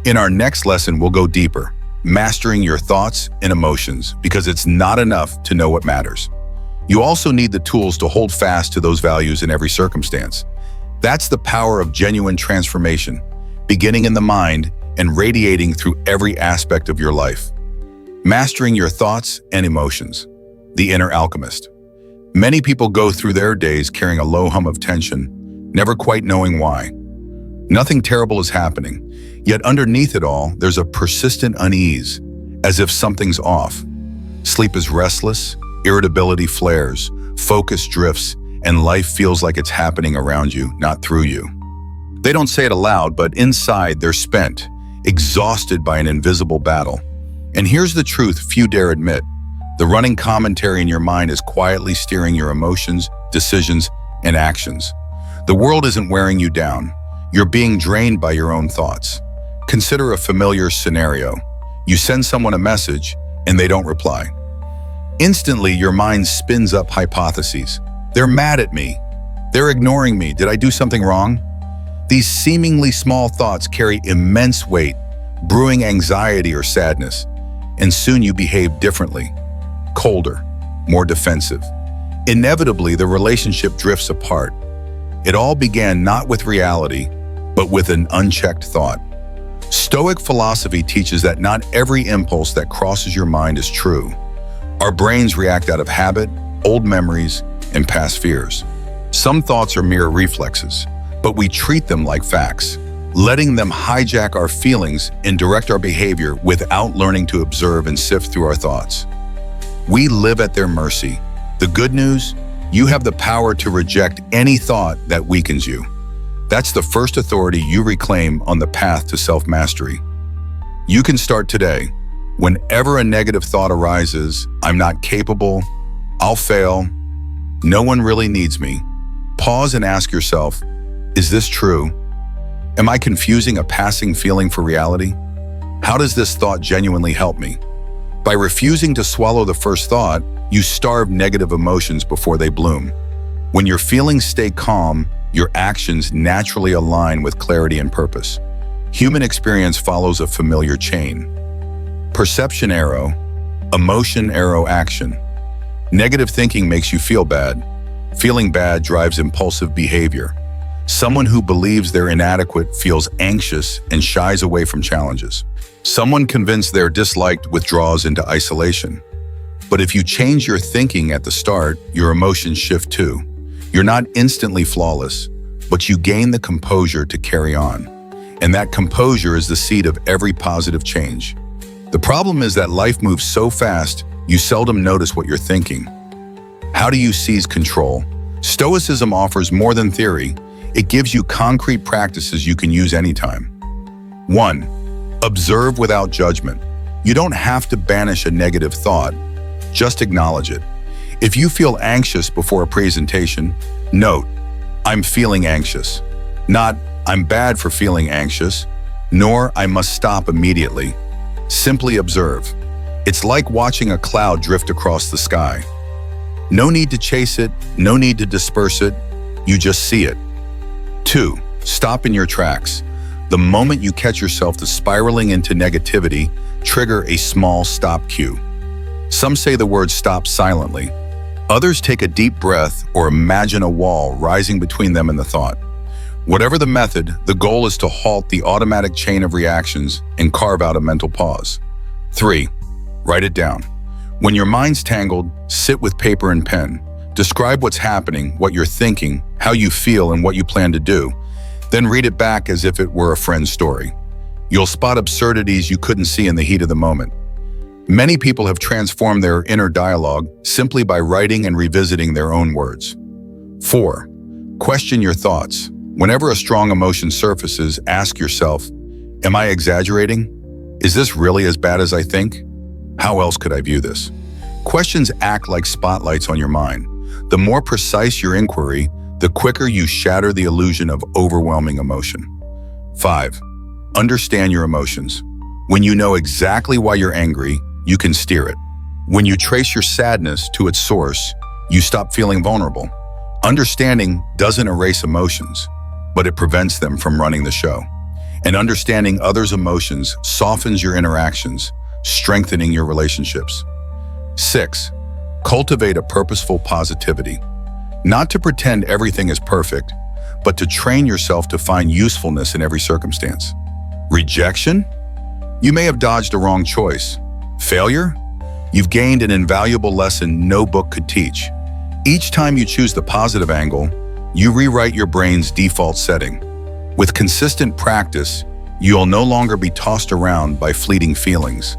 In our next lesson, we'll go deeper, mastering your thoughts and emotions, because it's not enough to know what matters. You also need the tools to hold fast to those values in every circumstance. That's the power of genuine transformation, beginning in the mind and radiating through every aspect of your life. Mastering your thoughts and emotions. The inner alchemist. Many people go through their days carrying a low hum of tension, never quite knowing why. Nothing terrible is happening, yet underneath it all, there's a persistent unease, as if something's off. Sleep is restless, irritability flares, focus drifts, and life feels like it's happening around you, not through you. They don't say it aloud, but inside they're spent, exhausted by an invisible battle. And here's the truth few dare admit. The running commentary in your mind is quietly steering your emotions, decisions, and actions. The world isn't wearing you down. You're being drained by your own thoughts. Consider a familiar scenario. You send someone a message, and they don't reply. Instantly, your mind spins up hypotheses. They're mad at me. They're ignoring me. Did I do something wrong? These seemingly small thoughts carry immense weight, brewing anxiety or sadness, and soon you behave differently, colder, more defensive. Inevitably, the relationship drifts apart. It all began not with reality, but with an unchecked thought. Stoic philosophy teaches that not every impulse that crosses your mind is true. Our brains react out of habit, old memories, and past fears. Some thoughts are mere reflexes, but we treat them like facts, letting them hijack our feelings and direct our behavior without learning to observe and sift through our thoughts. We live at their mercy. The good news, you have the power to reject any thought that weakens you. That's the first authority you reclaim on the path to self-mastery. You can start today. Whenever a negative thought arises, I'm not capable, I'll fail, no one really needs me. Pause and ask yourself, is this true? Am I confusing a passing feeling for reality? How does this thought genuinely help me? By refusing to swallow the first thought, you starve negative emotions before they bloom. When your feelings stay calm, your actions naturally align with clarity and purpose. Human experience follows a familiar chain. Perception arrow, emotion arrow action. Negative thinking makes you feel bad. Feeling bad drives impulsive behavior. Someone who believes they're inadequate feels anxious and shies away from challenges. Someone convinced they're disliked withdraws into isolation. But if you change your thinking at the start, your emotions shift too. You're not instantly flawless, but you gain the composure to carry on. And that composure is the seed of every positive change. The problem is that life moves so fast, you seldom notice what you're thinking. How do you seize control? Stoicism offers more than theory. It gives you concrete practices you can use anytime. 1. Observe without judgment. You don't have to banish a negative thought. Just acknowledge it. If you feel anxious before a presentation, note, I'm feeling anxious. Not, I'm bad for feeling anxious, nor I must stop immediately. Simply observe. It's like watching a cloud drift across the sky. No need to chase it, no need to disperse it, you just see it. 2. Stop in your tracks. The moment you catch yourself spiraling into negativity, trigger a small stop cue. Some say the word stop silently. Others take a deep breath or imagine a wall rising between them and the thought. Whatever the method, the goal is to halt the automatic chain of reactions and carve out a mental pause. 3. Write it down. When your mind's tangled, sit with paper and pen. Describe what's happening, what you're thinking, how you feel, and what you plan to do. Then read it back as if it were a friend's story. You'll spot absurdities you couldn't see in the heat of the moment. Many people have transformed their inner dialogue simply by writing and revisiting their own words. 4. Question your thoughts. Whenever a strong emotion surfaces, ask yourself, am I exaggerating? Is this really as bad as I think? How else could I view this? Questions act like spotlights on your mind. The more precise your inquiry, the quicker you shatter the illusion of overwhelming emotion. 5. Understand your emotions. When you know exactly why you're angry, you can steer it. When you trace your sadness to its source, you stop feeling vulnerable. Understanding doesn't erase emotions, but it prevents them from running the show. And understanding others' emotions softens your interactions, strengthening your relationships. 6. Cultivate a purposeful positivity. Not to pretend everything is perfect, but to train yourself to find usefulness in every circumstance. Rejection? You may have dodged a wrong choice. Failure? You've gained an invaluable lesson no book could teach. Each time you choose the positive angle, you rewrite your brain's default setting. With consistent practice, you'll no longer be tossed around by fleeting feelings.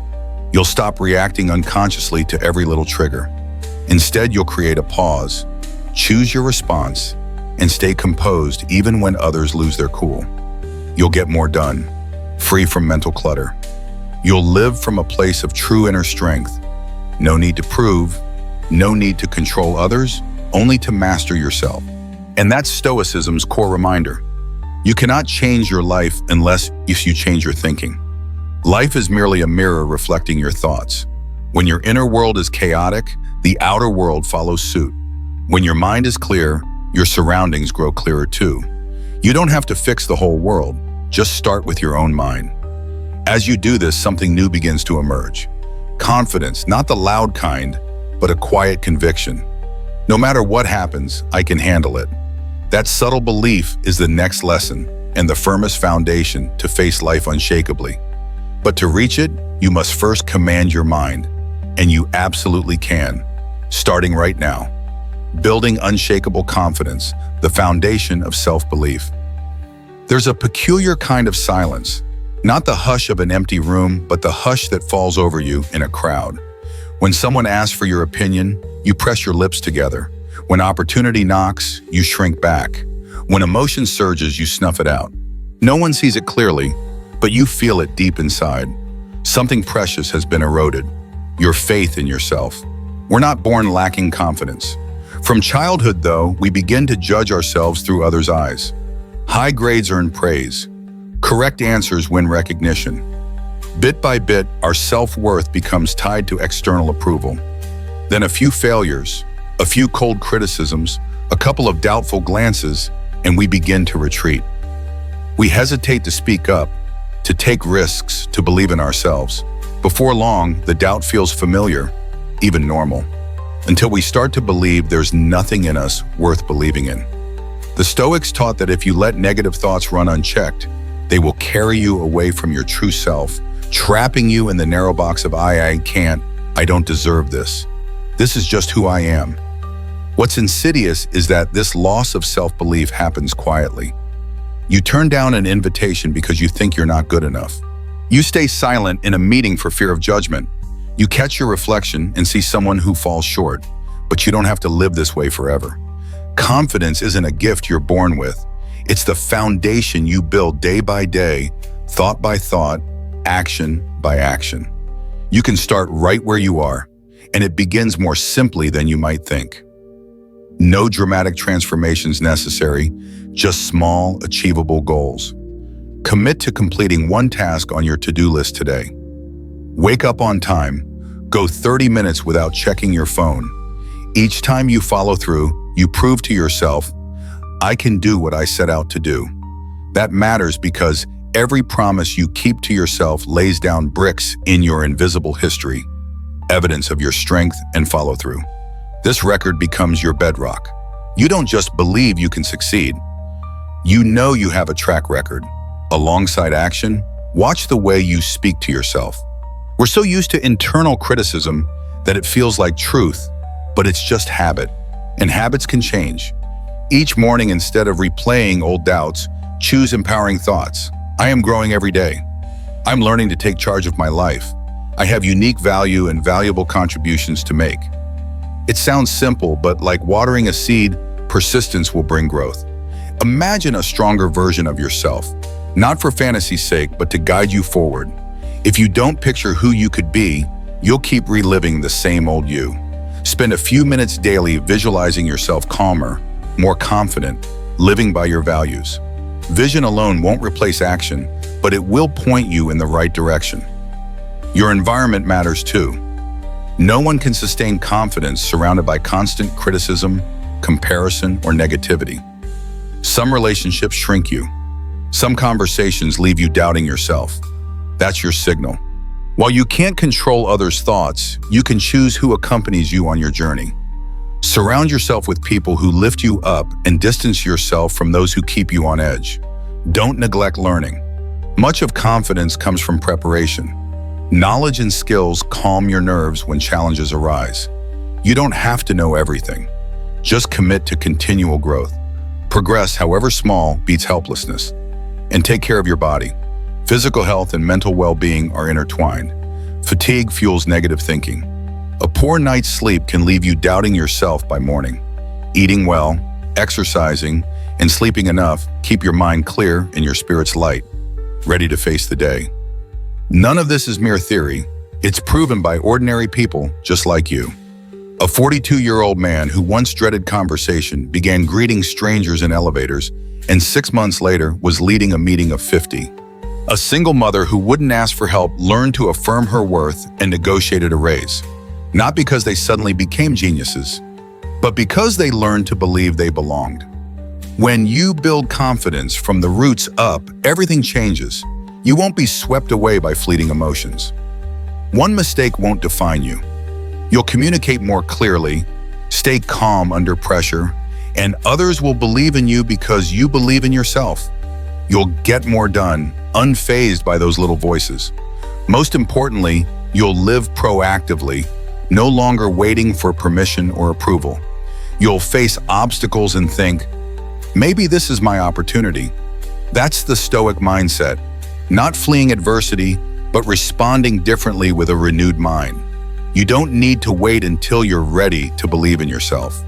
You'll stop reacting unconsciously to every little trigger. Instead, you'll create a pause, choose your response, and stay composed even when others lose their cool. You'll get more done, free from mental clutter. You'll live from a place of true inner strength. No need to prove, no need to control others, only to master yourself. And that's Stoicism's core reminder. You cannot change your life unless you change your thinking. Life is merely a mirror reflecting your thoughts. When your inner world is chaotic, the outer world follows suit. When your mind is clear, your surroundings grow clearer too. You don't have to fix the whole world, just start with your own mind. As you do this, something new begins to emerge. Confidence, not the loud kind, but a quiet conviction. No matter what happens, I can handle it. That subtle belief is the next lesson and the firmest foundation to face life unshakably. But to reach it, you must first command your mind, and you absolutely can, starting right now. Building unshakable confidence, the foundation of self-belief. There's a peculiar kind of silence, not the hush of an empty room, but the hush that falls over you in a crowd. When someone asks for your opinion, you press your lips together. When opportunity knocks, you shrink back. When emotion surges, you snuff it out. No one sees it clearly, but you feel it deep inside. Something precious has been eroded. Your faith in yourself. We're not born lacking confidence. From childhood, though, we begin to judge ourselves through others' eyes. High grades earn praise. Correct answers win recognition. Bit by bit, our self-worth becomes tied to external approval. Then a few failures, a few cold criticisms, a couple of doubtful glances, and we begin to retreat. We hesitate to speak up, to take risks, to believe in ourselves. Before long, the doubt feels familiar, even normal, until we start to believe there's nothing in us worth believing in. The Stoics taught that if you let negative thoughts run unchecked, they will carry you away from your true self, trapping you in the narrow box of I can't, I don't deserve this. This is just who I am. What's insidious is that this loss of self-belief happens quietly. You turn down an invitation because you think you're not good enough. You stay silent in a meeting for fear of judgment. You catch your reflection and see someone who falls short, but you don't have to live this way forever. Confidence isn't a gift you're born with. It's the foundation you build day by day, thought by thought, action by action. You can start right where you are, and it begins more simply than you might think. No dramatic transformations necessary, just small, achievable goals. Commit to completing one task on your to-do list today. Wake up on time. Go 30 minutes without checking your phone. Each time you follow through, you prove to yourself, I can do what I set out to do. That matters because every promise you keep to yourself lays down bricks in your invisible history, evidence of your strength and follow-through. This record becomes your bedrock. You don't just believe you can succeed. You know you have a track record. Alongside action, watch the way you speak to yourself. We're so used to internal criticism that it feels like truth, but it's just habit, and habits can change. Each morning, instead of replaying old doubts, choose empowering thoughts. I am growing every day. I'm learning to take charge of my life. I have unique value and valuable contributions to make. It sounds simple, but like watering a seed, persistence will bring growth. Imagine a stronger version of yourself, not for fantasy's sake, but to guide you forward. If you don't picture who you could be, you'll keep reliving the same old you. Spend a few minutes daily visualizing yourself calmer, more confident, living by your values. Vision alone won't replace action, but it will point you in the right direction. Your environment matters too. No one can sustain confidence surrounded by constant criticism, comparison, or negativity. Some relationships shrink you. Some conversations leave you doubting yourself. That's your signal. While you can't control others' thoughts, you can choose who accompanies you on your journey. Surround yourself with people who lift you up and distance yourself from those who keep you on edge. Don't neglect learning. Much of confidence comes from preparation. Knowledge and skills calm your nerves when challenges arise. You don't have to know everything. Just commit to continual growth. Progress, however small, beats helplessness. And take care of your body. Physical health and mental well-being are intertwined. Fatigue fuels negative thinking. A poor night's sleep can leave you doubting yourself by morning. Eating well, exercising, and sleeping enough keep your mind clear and your spirits light, ready to face the day. None of this is mere theory. It's proven by ordinary people just like you. A 42-year-old man who once dreaded conversation began greeting strangers in elevators and 6 months later was leading a meeting of 50. A single mother who wouldn't ask for help learned to affirm her worth and negotiated a raise. Not because they suddenly became geniuses, but because they learned to believe they belonged. When you build confidence from the roots up, everything changes. You won't be swept away by fleeting emotions. One mistake won't define you. You'll communicate more clearly, stay calm under pressure, and others will believe in you because you believe in yourself. You'll get more done, unfazed by those little voices. Most importantly, you'll live proactively, no longer waiting for permission or approval. You'll face obstacles and think, maybe this is my opportunity. That's the Stoic mindset. Not fleeing adversity, but responding differently with a renewed mind. You don't need to wait until you're ready to believe in yourself.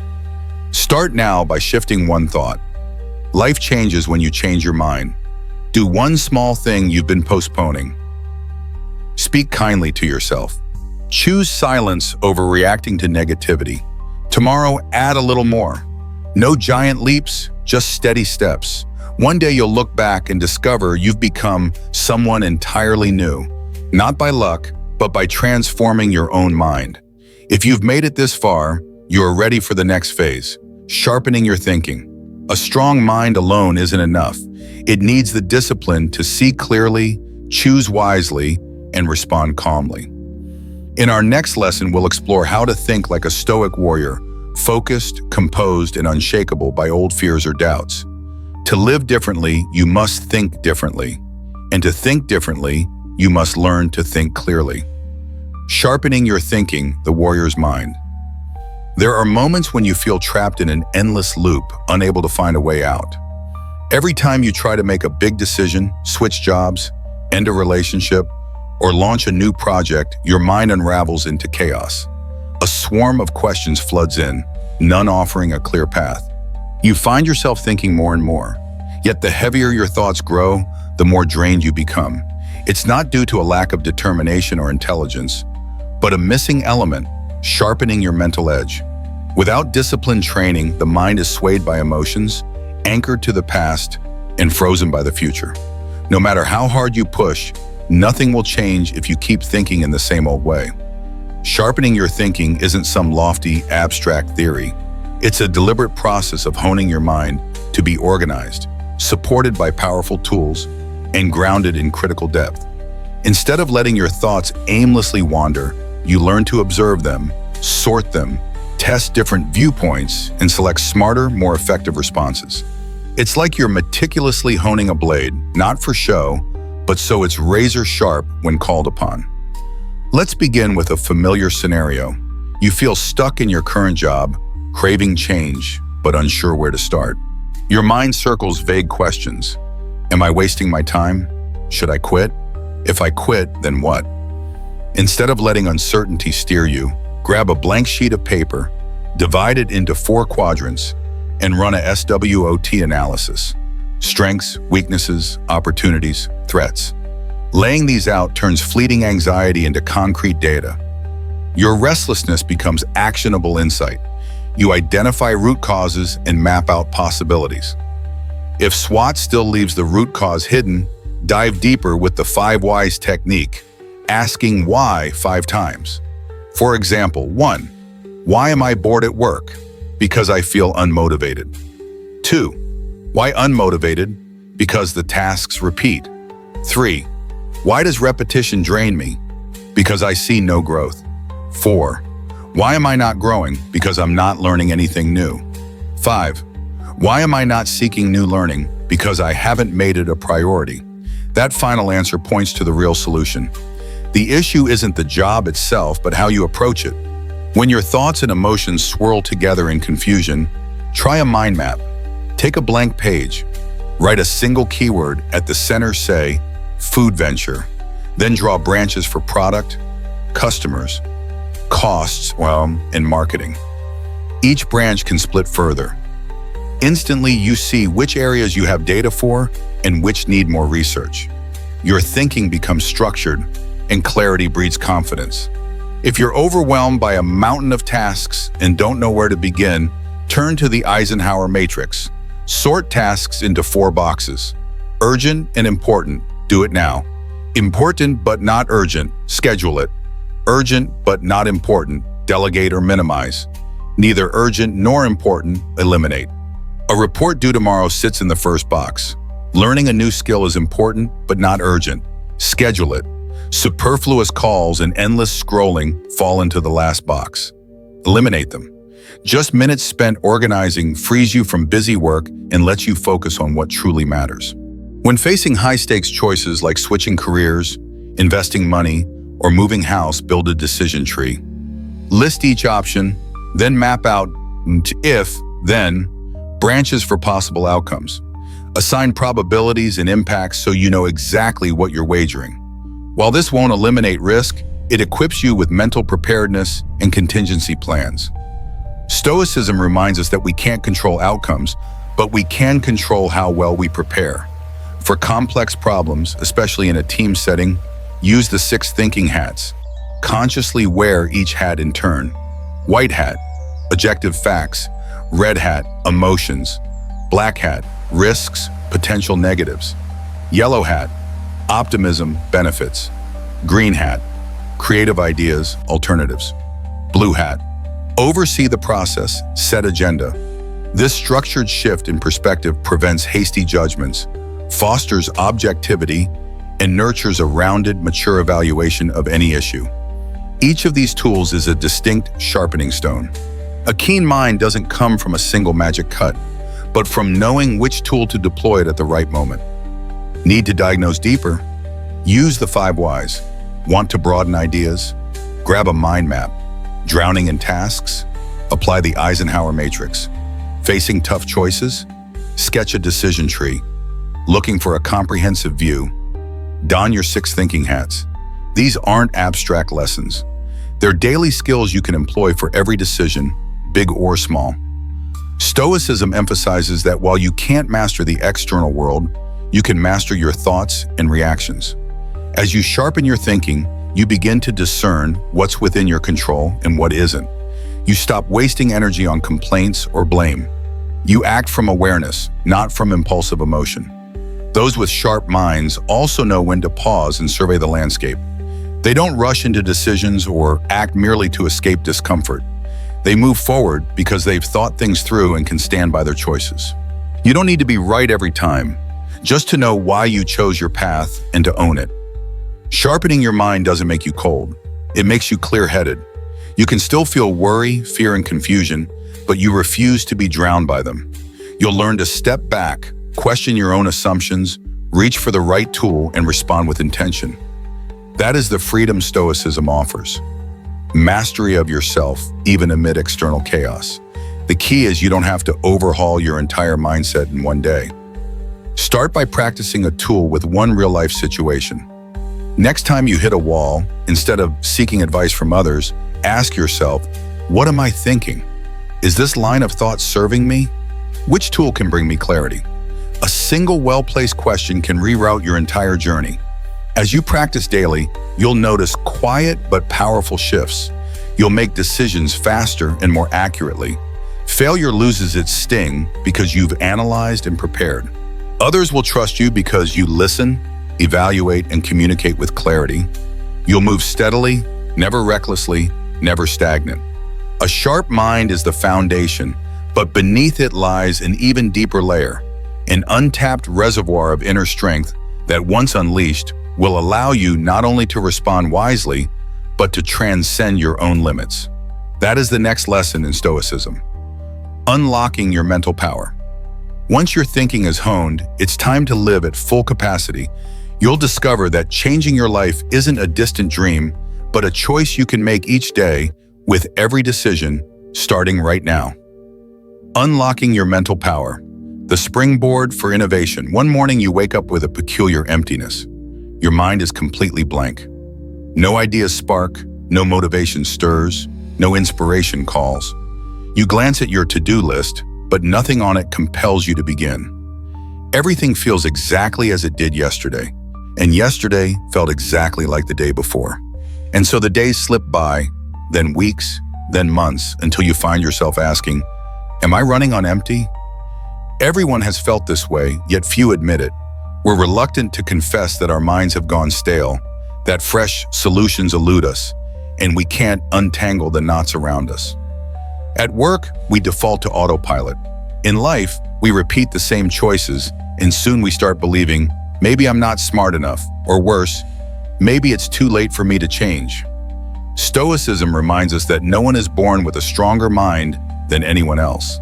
Start now by shifting one thought. Life changes when you change your mind. Do one small thing you've been postponing. Speak kindly to yourself. Choose silence over reacting to negativity. Tomorrow, add a little more. No giant leaps, just steady steps. One day you'll look back and discover you've become someone entirely new, not by luck, but by transforming your own mind. If you've made it this far, you're ready for the next phase, sharpening your thinking. A strong mind alone isn't enough. It needs the discipline to see clearly, choose wisely, and respond calmly. In our next lesson, we'll explore how to think like a Stoic warrior, focused, composed, and unshakable by old fears or doubts. To live differently, you must think differently. And to think differently, you must learn to think clearly. Sharpening your thinking, the warrior's mind. There are moments when you feel trapped in an endless loop, unable to find a way out. Every time you try to make a big decision, switch jobs, end a relationship, or launch a new project, your mind unravels into chaos. A swarm of questions floods in, none offering a clear path. You find yourself thinking more and more, yet the heavier your thoughts grow, the more drained you become. It's not due to a lack of determination or intelligence, but a missing element, sharpening your mental edge. Without disciplined training, the mind is swayed by emotions, anchored to the past, and frozen by the future. No matter how hard you push, nothing will change if you keep thinking in the same old way. Sharpening your thinking isn't some lofty, abstract theory. It's a deliberate process of honing your mind to be organized, supported by powerful tools, and grounded in critical depth. Instead of letting your thoughts aimlessly wander, you learn to observe them, sort them, test different viewpoints, and select smarter, more effective responses. It's like you're meticulously honing a blade, not for show, but so it's razor sharp when called upon. Let's begin with a familiar scenario. You feel stuck in your current job, craving change, but unsure where to start. Your mind circles vague questions. Am I wasting my time? Should I quit? If I quit, then what? Instead of letting uncertainty steer you, grab a blank sheet of paper, divide it into 4 quadrants, and run a SWOT analysis. Strengths, weaknesses, opportunities, threats. Laying these out turns fleeting anxiety into concrete data. Your restlessness becomes actionable insight. You identify root causes and map out possibilities. If SWOT still leaves the root cause hidden, dive deeper with the 5 whys technique, asking why 5 times. For example, 1. Why am I bored at work? Because I feel unmotivated. 2. Why unmotivated? Because the tasks repeat. 3. Why does repetition drain me? Because I see no growth. 4. Why am I not growing? Because I'm not learning anything new. 5. Why am I not seeking new learning? Because I haven't made it a priority. That final answer points to the real solution. The issue isn't the job itself, but how you approach it. When your thoughts and emotions swirl together in confusion, try a mind map. Take a blank page. Write a single keyword at the center, say, food venture. Then draw branches for product, customers, costs, and marketing. Each branch can split further. Instantly, you see which areas you have data for and which need more research. Your thinking becomes structured, and clarity breeds confidence. If you're overwhelmed by a mountain of tasks and don't know where to begin, turn to the Eisenhower matrix. Sort tasks into 4 boxes. Urgent and important, do it now. Important but not urgent, schedule it. Urgent but not important, delegate or minimize. Neither urgent nor important, eliminate. A report due tomorrow sits in the first box. Learning a new skill is important but not urgent. Schedule it. Superfluous calls and endless scrolling fall into the last box. Eliminate them. Just minutes spent organizing frees you from busy work and lets you focus on what truly matters. When facing high-stakes choices like switching careers, investing money, or moving house, build a decision tree. List each option, then map out if, then, branches for possible outcomes. Assign probabilities and impacts so you know exactly what you're wagering. While this won't eliminate risk, it equips you with mental preparedness and contingency plans. Stoicism reminds us that we can't control outcomes, but we can control how well we prepare. For complex problems, especially in a team setting, use the 6 thinking hats. Consciously wear each hat in turn. White hat, objective facts. Red hat, emotions. Black hat, risks, potential negatives. Yellow hat, optimism, benefits. Green hat, creative ideas, alternatives. Blue hat, oversee the process, set agenda. This structured shift in perspective prevents hasty judgments, fosters objectivity, and nurtures a rounded, mature evaluation of any issue. Each of these tools is a distinct sharpening stone. A keen mind doesn't come from a single magic cut, but from knowing which tool to deploy it at the right moment. Need to diagnose deeper? Use the 5 whys. Want to broaden ideas? Grab a mind map. Drowning in tasks? Apply the Eisenhower matrix. Facing tough choices? Sketch a decision tree. Looking for a comprehensive view? Don your 6 thinking hats. These aren't abstract lessons. They're daily skills you can employ for every decision, big or small. Stoicism emphasizes that while you can't master the external world, you can master your thoughts and reactions. As you sharpen your thinking, you begin to discern what's within your control and what isn't. You stop wasting energy on complaints or blame. You act from awareness, not from impulsive emotion. Those with sharp minds also know when to pause and survey the landscape. They don't rush into decisions or act merely to escape discomfort. They move forward because they've thought things through and can stand by their choices. You don't need to be right every time, just to know why you chose your path and to own it. Sharpening your mind doesn't make you cold. It makes you clear-headed. You can still feel worry, fear, and confusion, but you refuse to be drowned by them. You'll learn to step back, question your own assumptions, reach for the right tool, and respond with intention. That is the freedom Stoicism offers. Mastery of yourself, even amid external chaos. The key is you don't have to overhaul your entire mindset in one day. Start by practicing a tool with one real-life situation. Next time you hit a wall, instead of seeking advice from others, ask yourself, what am I thinking? Is this line of thought serving me? Which tool can bring me clarity? A single well-placed question can reroute your entire journey. As you practice daily, you'll notice quiet but powerful shifts. You'll make decisions faster and more accurately. Failure loses its sting because you've analyzed and prepared. Others will trust you because you listen, evaluate, and communicate with clarity. You'll move steadily, never recklessly, never stagnant. A sharp mind is the foundation, but beneath it lies an even deeper layer, an untapped reservoir of inner strength that, once unleashed, will allow you not only to respond wisely, but to transcend your own limits. That is the next lesson in Stoicism. Unlocking your mental power. Once your thinking is honed, it's time to live at full capacity. you'll discover that changing your life isn't a distant dream, but a choice you can make each day with every decision, starting right now. Unlocking your mental power. The springboard for innovation. One morning you wake up with a peculiar emptiness. Your mind is completely blank. No ideas spark, no motivation stirs, no inspiration calls. You glance at your to-do list, but nothing on it compels you to begin. Everything feels exactly as it did yesterday, and yesterday felt exactly like the day before. And so the days slip by, then weeks, then months, until you find yourself asking, am I running on empty? Everyone has felt this way, yet few admit it. We're reluctant to confess that our minds have gone stale, that fresh solutions elude us, and we can't untangle the knots around us. At work, we default to autopilot. In life, we repeat the same choices, and soon we start believing, maybe I'm not smart enough, or worse, maybe it's too late for me to change. Stoicism reminds us that no one is born with a stronger mind than anyone else.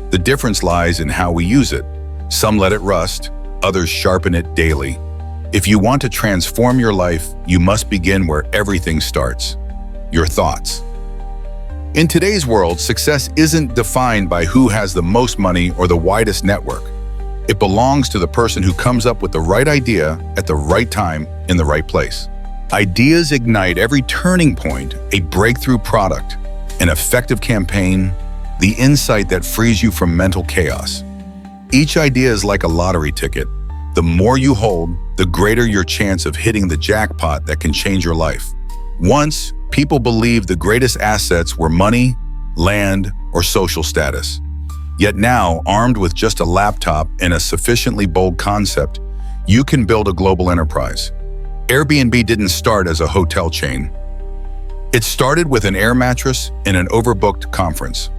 The difference lies in how we use it. Some let it rust, others sharpen it daily. If you want to transform your life, you must begin where everything starts: your thoughts. In today's world, success isn't defined by who has the most money or the widest network. It belongs to the person who comes up with the right idea at the right time in the right place. Ideas ignite every turning point, a breakthrough product, an effective campaign, the insight that frees you from mental chaos. Each idea is like a lottery ticket. The more you hold, the greater your chance of hitting the jackpot that can change your life. Once, people believed the greatest assets were money, land, or social status. Yet now, armed with just a laptop and a sufficiently bold concept, you can build a global enterprise. Airbnb didn't start as a hotel chain. It started with an air mattress and an overbooked conference.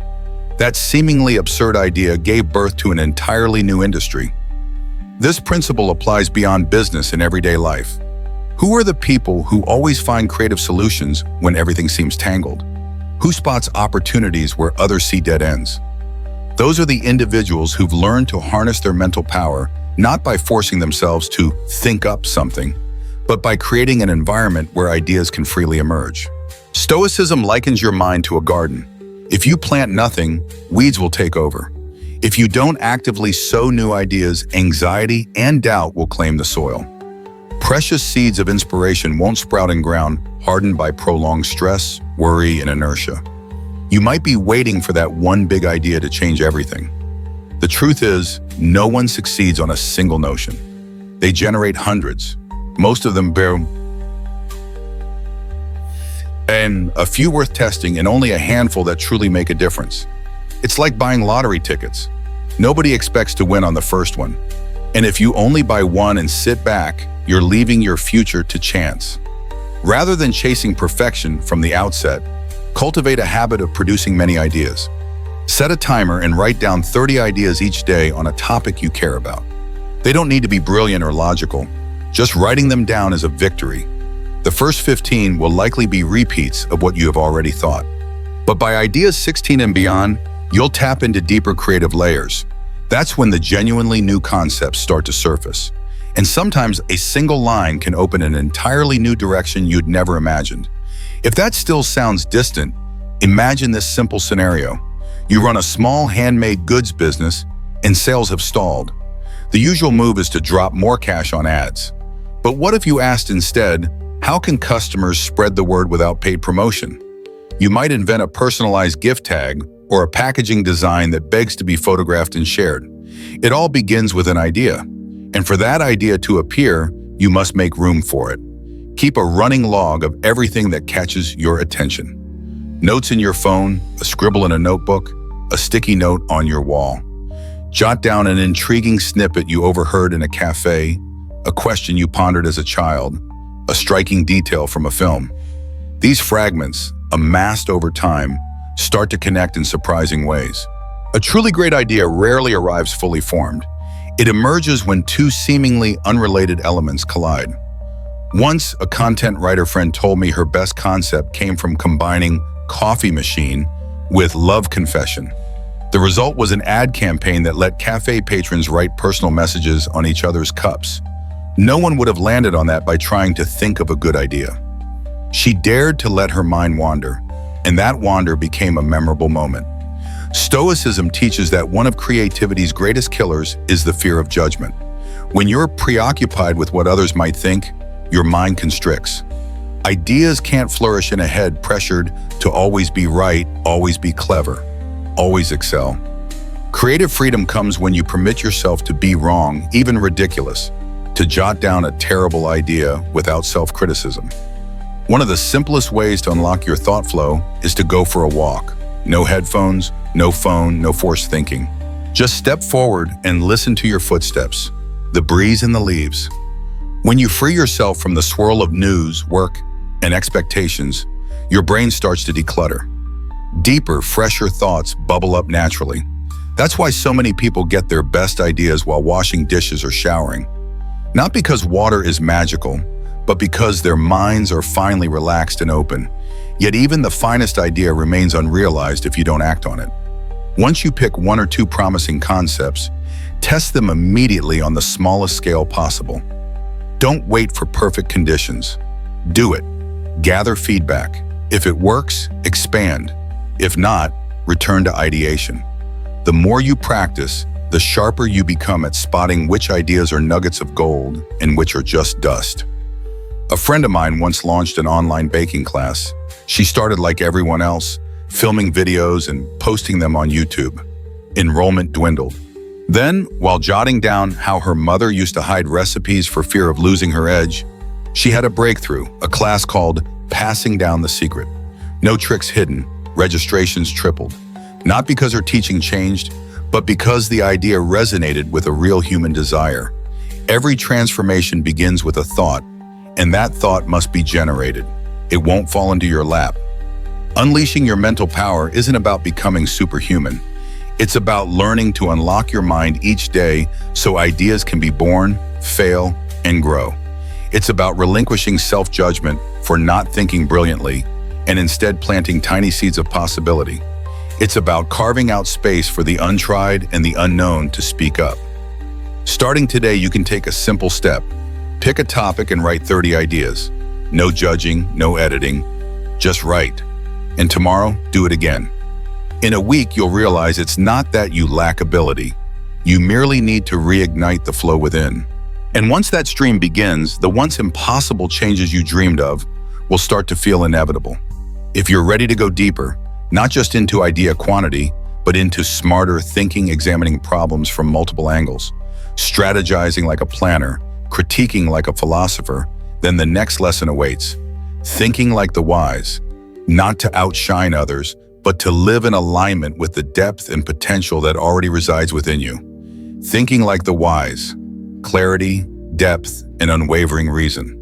That seemingly absurd idea gave birth to an entirely new industry. This principle applies beyond business in everyday life. Who are the people who always find creative solutions when everything seems tangled? Who spots opportunities where others see dead ends? Those are the individuals who've learned to harness their mental power, not by forcing themselves to think up something, but by creating an environment where ideas can freely emerge. Stoicism likens your mind to a garden. If you plant nothing, weeds will take over. If you don't actively sow new ideas, anxiety and doubt will claim the soil. Precious seeds of inspiration won't sprout in ground hardened by prolonged stress, worry, and inertia. You might be waiting for that one big idea to change everything. The truth is, no one succeeds on a single notion. They generate hundreds, most of them bare, and a few worth testing and only a handful that truly make a difference. It's like buying lottery tickets. Nobody expects to win on the first one. And if you only buy one and sit back, you're leaving your future to chance. Rather than chasing perfection from the outset, cultivate a habit of producing many ideas. Set a timer and write down 30 ideas each day on a topic you care about. They don't need to be brilliant or logical. Just writing them down is a victory. The first 15 will likely be repeats of what you have already thought. But by ideas 16 and beyond, you'll tap into deeper creative layers. That's when the genuinely new concepts start to surface. And sometimes a single line can open an entirely new direction you'd never imagined. If that still sounds distant, imagine this simple scenario. You run a small handmade goods business and sales have stalled. The usual move is to drop more cash on ads. But what if you asked instead, how can customers spread the word without paid promotion? You might invent a personalized gift tag or a packaging design that begs to be photographed and shared. It all begins with an idea. And for that idea to appear, you must make room for it. Keep a running log of everything that catches your attention. Notes in your phone, a scribble in a notebook, a sticky note on your wall. Jot down an intriguing snippet you overheard in a cafe, a question you pondered as a child, a striking detail from a film. These fragments, amassed over time, start to connect in surprising ways. A truly great idea rarely arrives fully formed. It emerges when two seemingly unrelated elements collide. Once, a content writer friend told me her best concept came from combining coffee machine with love confession. The result was an ad campaign that let cafe patrons write personal messages on each other's cups. No one would have landed on that by trying to think of a good idea. She dared to let her mind wander, and that wander became a memorable moment. Stoicism teaches that one of creativity's greatest killers is the fear of judgment. When you're preoccupied with what others might think, your mind constricts. Ideas can't flourish in a head pressured to always be right, always be clever, always excel. Creative freedom comes when you permit yourself to be wrong, even ridiculous, to jot down a terrible idea without self-criticism. One of the simplest ways to unlock your thought flow is to go for a walk. No headphones, no phone, no forced thinking. Just step forward and listen to your footsteps, the breeze in the leaves. When you free yourself from the swirl of news, work, and expectations, your brain starts to declutter. Deeper, fresher thoughts bubble up naturally. That's why so many people get their best ideas while washing dishes or showering. Not because water is magical, but because their minds are finally relaxed and open. Yet even the finest idea remains unrealized if you don't act on it. Once you pick one or two promising concepts, test them immediately on the smallest scale possible. Don't wait for perfect conditions. Do it. Gather feedback. If it works, expand. If not, return to ideation. The more you practice, the sharper you become at spotting which ideas are nuggets of gold and which are just dust. A friend of mine once launched an online baking class. She started like everyone else, filming videos and posting them on YouTube. Enrollment dwindled. Then, while jotting down how her mother used to hide recipes for fear of losing her edge, she had a breakthrough, a class called Passing Down the Secret. No tricks hidden, registrations tripled. Not because her teaching changed, but because the idea resonated with a real human desire. Every transformation begins with a thought, and that thought must be generated. It won't fall into your lap. Unleashing your mental power isn't about becoming superhuman. It's about learning to unlock your mind each day so ideas can be born, fail, and grow. It's about relinquishing self-judgment for not thinking brilliantly and instead planting tiny seeds of possibility. It's about carving out space for the untried and the unknown to speak up. Starting today, you can take a simple step. Pick a topic and write 30 ideas. No judging, no editing, just write. And tomorrow, do it again. In a week, you'll realize it's not that you lack ability. You merely need to reignite the flow within. And once that stream begins, the once impossible changes you dreamed of will start to feel inevitable. If you're ready to go deeper, not just into idea quantity, but into smarter thinking, examining problems from multiple angles, strategizing like a planner, critiquing like a philosopher, then the next lesson awaits. Thinking like the wise, not to outshine others, but to live in alignment with the depth and potential that already resides within you. Thinking like the wise, clarity, depth, and unwavering reason.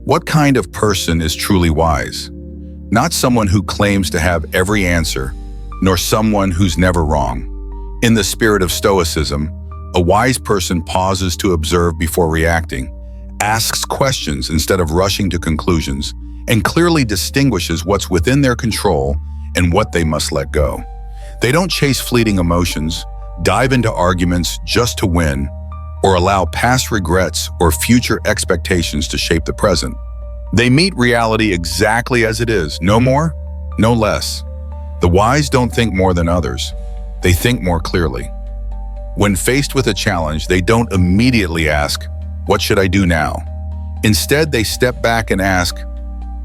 What kind of person is truly wise? Not someone who claims to have every answer, nor someone who's never wrong. In the spirit of Stoicism, a wise person pauses to observe before reacting, asks questions instead of rushing to conclusions, and clearly distinguishes what's within their control and what they must let go. They don't chase fleeting emotions, dive into arguments just to win, or allow past regrets or future expectations to shape the present. They meet reality exactly as it is, no more, no less. The wise don't think more than others. They think more clearly. When faced with a challenge, they don't immediately ask, "What should I do now?" Instead, they step back and ask,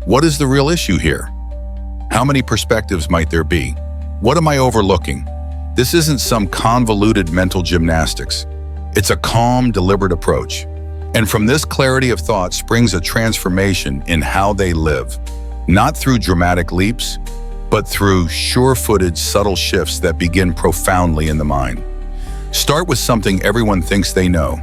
"What is the real issue here? How many perspectives might there be? What am I overlooking?" This isn't some convoluted mental gymnastics. It's a calm, deliberate approach. And from this clarity of thought springs a transformation in how they live, not through dramatic leaps, but through sure-footed, subtle shifts that begin profoundly in the mind. Start with something everyone thinks they know.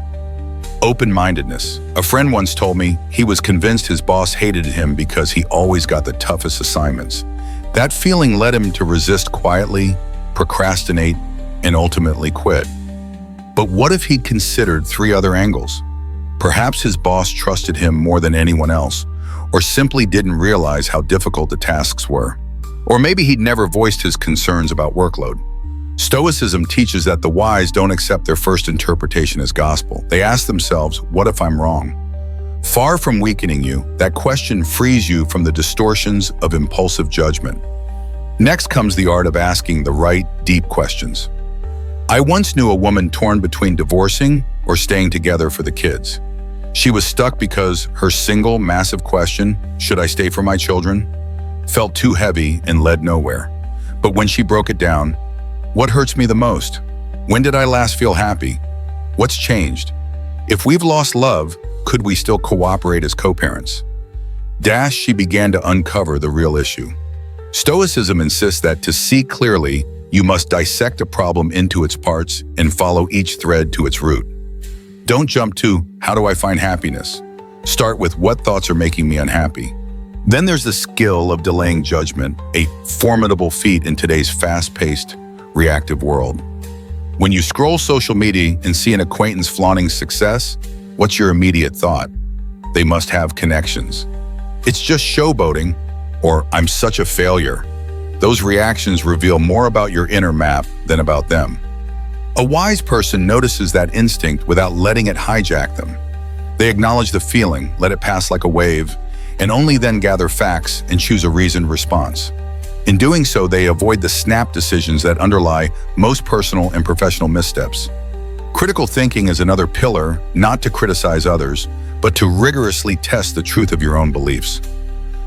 Open-mindedness. A friend once told me he was convinced his boss hated him because he always got the toughest assignments. That feeling led him to resist quietly, procrastinate, and ultimately quit. But what if he'd considered 3 other angles? Perhaps his boss trusted him more than anyone else, or simply didn't realize how difficult the tasks were. Or maybe he'd never voiced his concerns about workload. Stoicism teaches that the wise don't accept their first interpretation as gospel. They ask themselves, "What if I'm wrong?" Far from weakening you, that question frees you from the distortions of impulsive judgment. Next comes the art of asking the right, deep questions. I once knew a woman torn between divorcing or staying together for the kids. She was stuck because her single, massive question, should I stay for my children, felt too heavy and led nowhere. But when she broke it down, what hurts me the most? When did I last feel happy? What's changed? If we've lost love, could we still cooperate as co-parents? She began to uncover the real issue. Stoicism insists that to see clearly, you must dissect a problem into its parts and follow each thread to its root. Don't jump to, how do I find happiness? Start with what thoughts are making me unhappy. Then there's the skill of delaying judgment, a formidable feat in today's fast-paced, reactive world. When you scroll social media and see an acquaintance flaunting success, what's your immediate thought? They must have connections. It's just showboating, or I'm such a failure. Those reactions reveal more about your inner map than about them. A wise person notices that instinct without letting it hijack them. They acknowledge the feeling, let it pass like a wave, and only then gather facts and choose a reasoned response. In doing so, they avoid the snap decisions that underlie most personal and professional missteps. Critical thinking is another pillar, not to criticize others, but to rigorously test the truth of your own beliefs.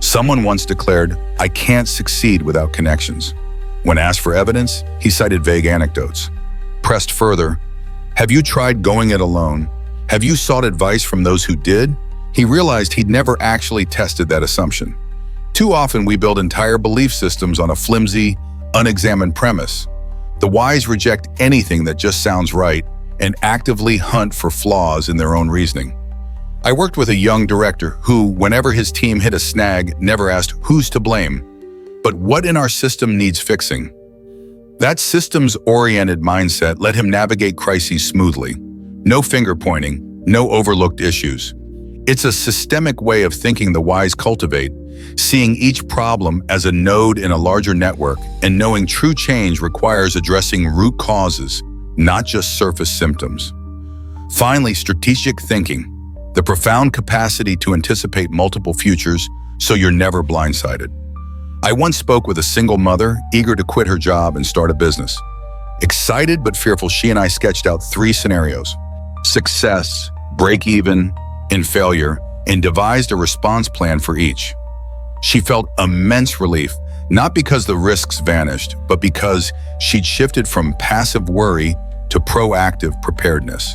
Someone once declared, I can't succeed without connections. When asked for evidence, he cited vague anecdotes. Pressed further, have you tried going it alone? Have you sought advice from those who did? He realized he'd never actually tested that assumption. Too often we build entire belief systems on a flimsy, unexamined premise. The wise reject anything that just sounds right and actively hunt for flaws in their own reasoning. I worked with a young director who, whenever his team hit a snag, never asked who's to blame, but what in our system needs fixing. That systems-oriented mindset let him navigate crises smoothly. No finger-pointing, no overlooked issues. It's a systemic way of thinking the wise cultivate, seeing each problem as a node in a larger network, and knowing true change requires addressing root causes, not just surface symptoms. Finally, strategic thinking, the profound capacity to anticipate multiple futures so you're never blindsided. I once spoke with a single mother eager to quit her job and start a business. Excited but fearful, she and I sketched out 3 scenarios: success, break even, and failure, and devised a response plan for each. She felt immense relief, not because the risks vanished, but because she'd shifted from passive worry to proactive preparedness.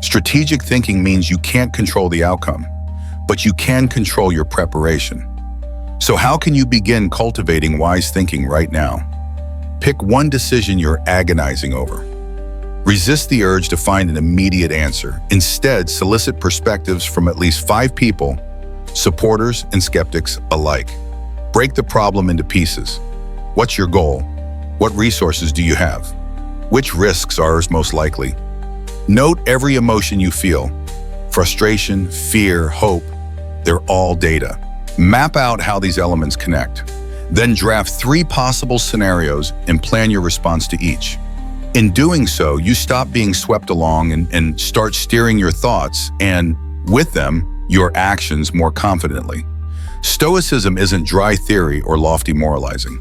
Strategic thinking means you can't control the outcome, but you can control your preparation. So how can you begin cultivating wise thinking right now? Pick one decision you're agonizing over. Resist the urge to find an immediate answer. Instead, solicit perspectives from at least 5 people, supporters and skeptics alike. Break the problem into pieces. What's your goal? What resources do you have? Which risks are most likely? Note every emotion you feel. Frustration, fear, hope, they're all data. Map out how these elements connect. Then draft 3 possible scenarios and plan your response to each. In doing so, you stop being swept along and start steering your thoughts and, with them, your actions more confidently. Stoicism isn't dry theory or lofty moralizing.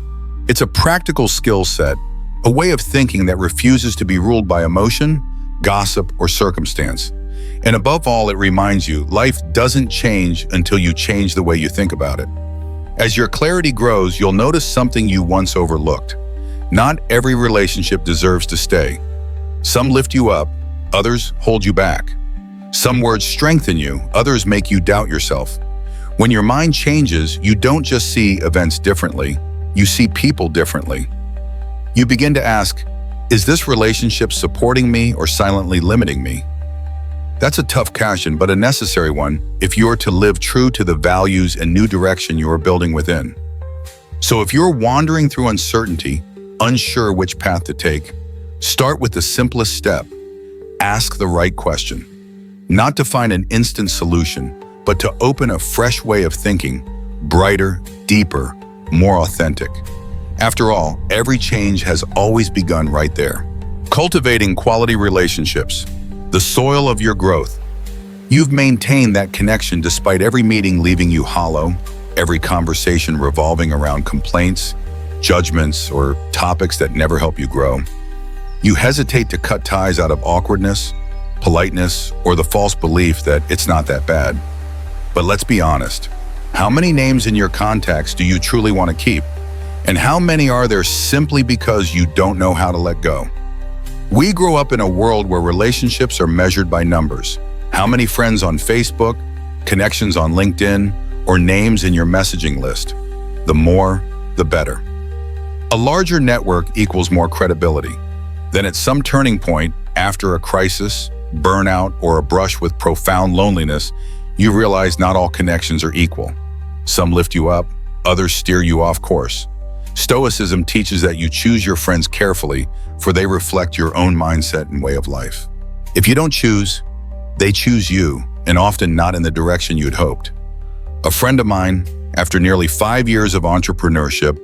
It's a practical skill set, a way of thinking that refuses to be ruled by emotion, gossip, or circumstance. And above all, it reminds you, life doesn't change until you change the way you think about it. As your clarity grows, you'll notice something you once overlooked. Not every relationship deserves to stay. Some lift you up, others hold you back. Some words strengthen you, others make you doubt yourself. When your mind changes, you don't just see events differently, you see people differently. You begin to ask, is this relationship supporting me or silently limiting me? That's a tough question, but a necessary one if you're to live true to the values and new direction you are building within. So if you're wandering through uncertainty, unsure which path to take, start with the simplest step. Ask the right question. Not to find an instant solution, but to open a fresh way of thinking, brighter, deeper, more authentic. After all, every change has always begun right there. Cultivating quality relationships, the soil of your growth. You've maintained that connection despite every meeting leaving you hollow, every conversation revolving around complaints, judgments, or topics that never help you grow. You hesitate to cut ties out of awkwardness, politeness, or the false belief that it's not that bad. But let's be honest, how many names in your contacts do you truly want to keep? And how many are there simply because you don't know how to let go? We grow up in a world where relationships are measured by numbers. How many friends on Facebook, connections on LinkedIn, or names in your messaging list? The more, the better. A larger network equals more credibility. Then at some turning point, after a crisis, burnout, or a brush with profound loneliness, you realize not all connections are equal. Some lift you up, others steer you off course. Stoicism teaches that you choose your friends carefully, for they reflect your own mindset and way of life. If you don't choose, they choose you, and often not in the direction you'd hoped. A friend of mine, after nearly 5 years of entrepreneurship,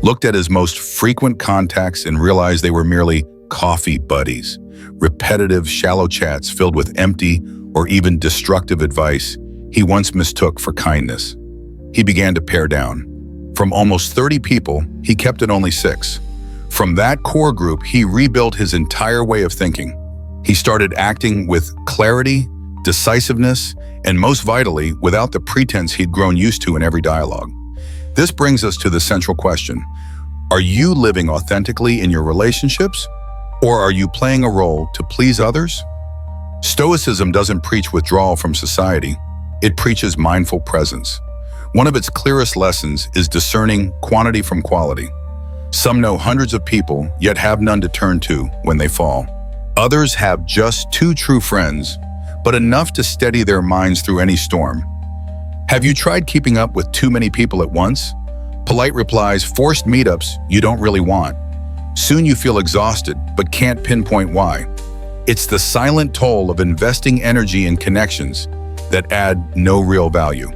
looked at his most frequent contacts and realized they were merely coffee buddies, repetitive, shallow chats filled with empty or even destructive advice he once mistook for kindness. He began to pare down. From almost 30 people, he kept it only 6. From that core group, he rebuilt his entire way of thinking. He started acting with clarity, decisiveness, and most vitally, without the pretense he'd grown used to in every dialogue. This brings us to the central question. Are you living authentically in your relationships, or are you playing a role to please others? Stoicism doesn't preach withdrawal from society. It preaches mindful presence. One of its clearest lessons is discerning quantity from quality. Some know hundreds of people, yet have none to turn to when they fall. Others have just 2 true friends, but enough to steady their minds through any storm. Have you tried keeping up with too many people at once? Polite replies, forced meetups you don't really want. Soon you feel exhausted, but can't pinpoint why. It's the silent toll of investing energy in connections that add no real value.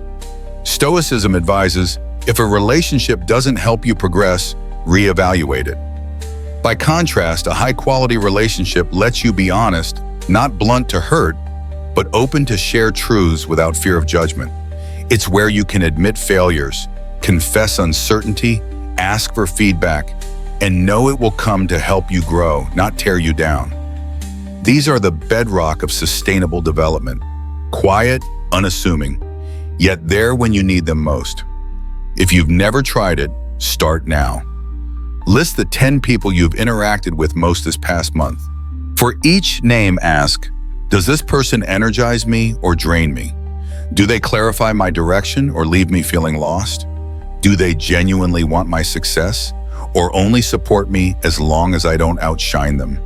Stoicism advises, if a relationship doesn't help you progress, reevaluate it. By contrast, a high-quality relationship lets you be honest, not blunt to hurt, but open to share truths without fear of judgment. It's where you can admit failures, confess uncertainty, ask for feedback, and know it will come to help you grow, not tear you down. These are the bedrock of sustainable development. Quiet, unassuming, yet there when you need them most. If you've never tried it, start now. List the 10 people you've interacted with most this past month. For each name, ask, does this person energize me or drain me? Do they clarify my direction or leave me feeling lost? Do they genuinely want my success or only support me as long as I don't outshine them?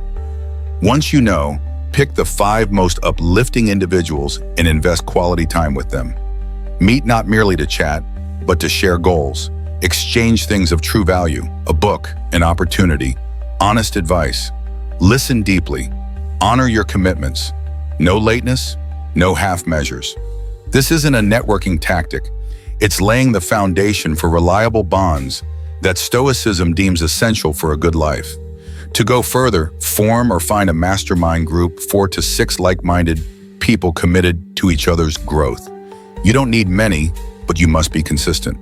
Once you know, pick the 5 most uplifting individuals and invest quality time with them. Meet not merely to chat, but to share goals, exchange things of true value, a book, an opportunity, honest advice. Listen deeply, honor your commitments. No lateness, no half measures. This isn't a networking tactic. It's laying the foundation for reliable bonds that Stoicism deems essential for a good life. To go further, form or find a mastermind group, 4 to 6 like-minded people committed to each other's growth. You don't need many, but you must be consistent.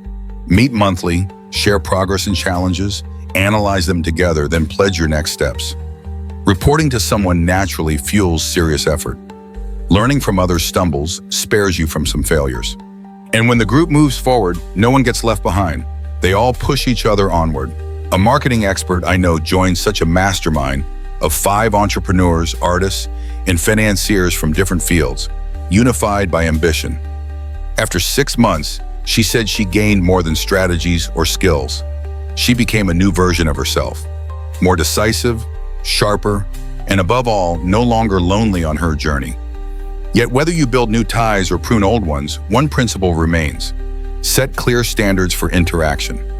Meet monthly, share progress and challenges, analyze them together, then pledge your next steps. Reporting to someone naturally fuels serious effort. Learning from others' stumbles spares you from some failures. And when the group moves forward, no one gets left behind. They all push each other onward. A marketing expert I know joined such a mastermind of 5 entrepreneurs, artists, and financiers from different fields, unified by ambition. After 6 months, she said she gained more than strategies or skills. She became a new version of herself, more decisive, sharper, and above all, no longer lonely on her journey. Yet whether you build new ties or prune old ones, one principle remains. Set clear standards for interaction.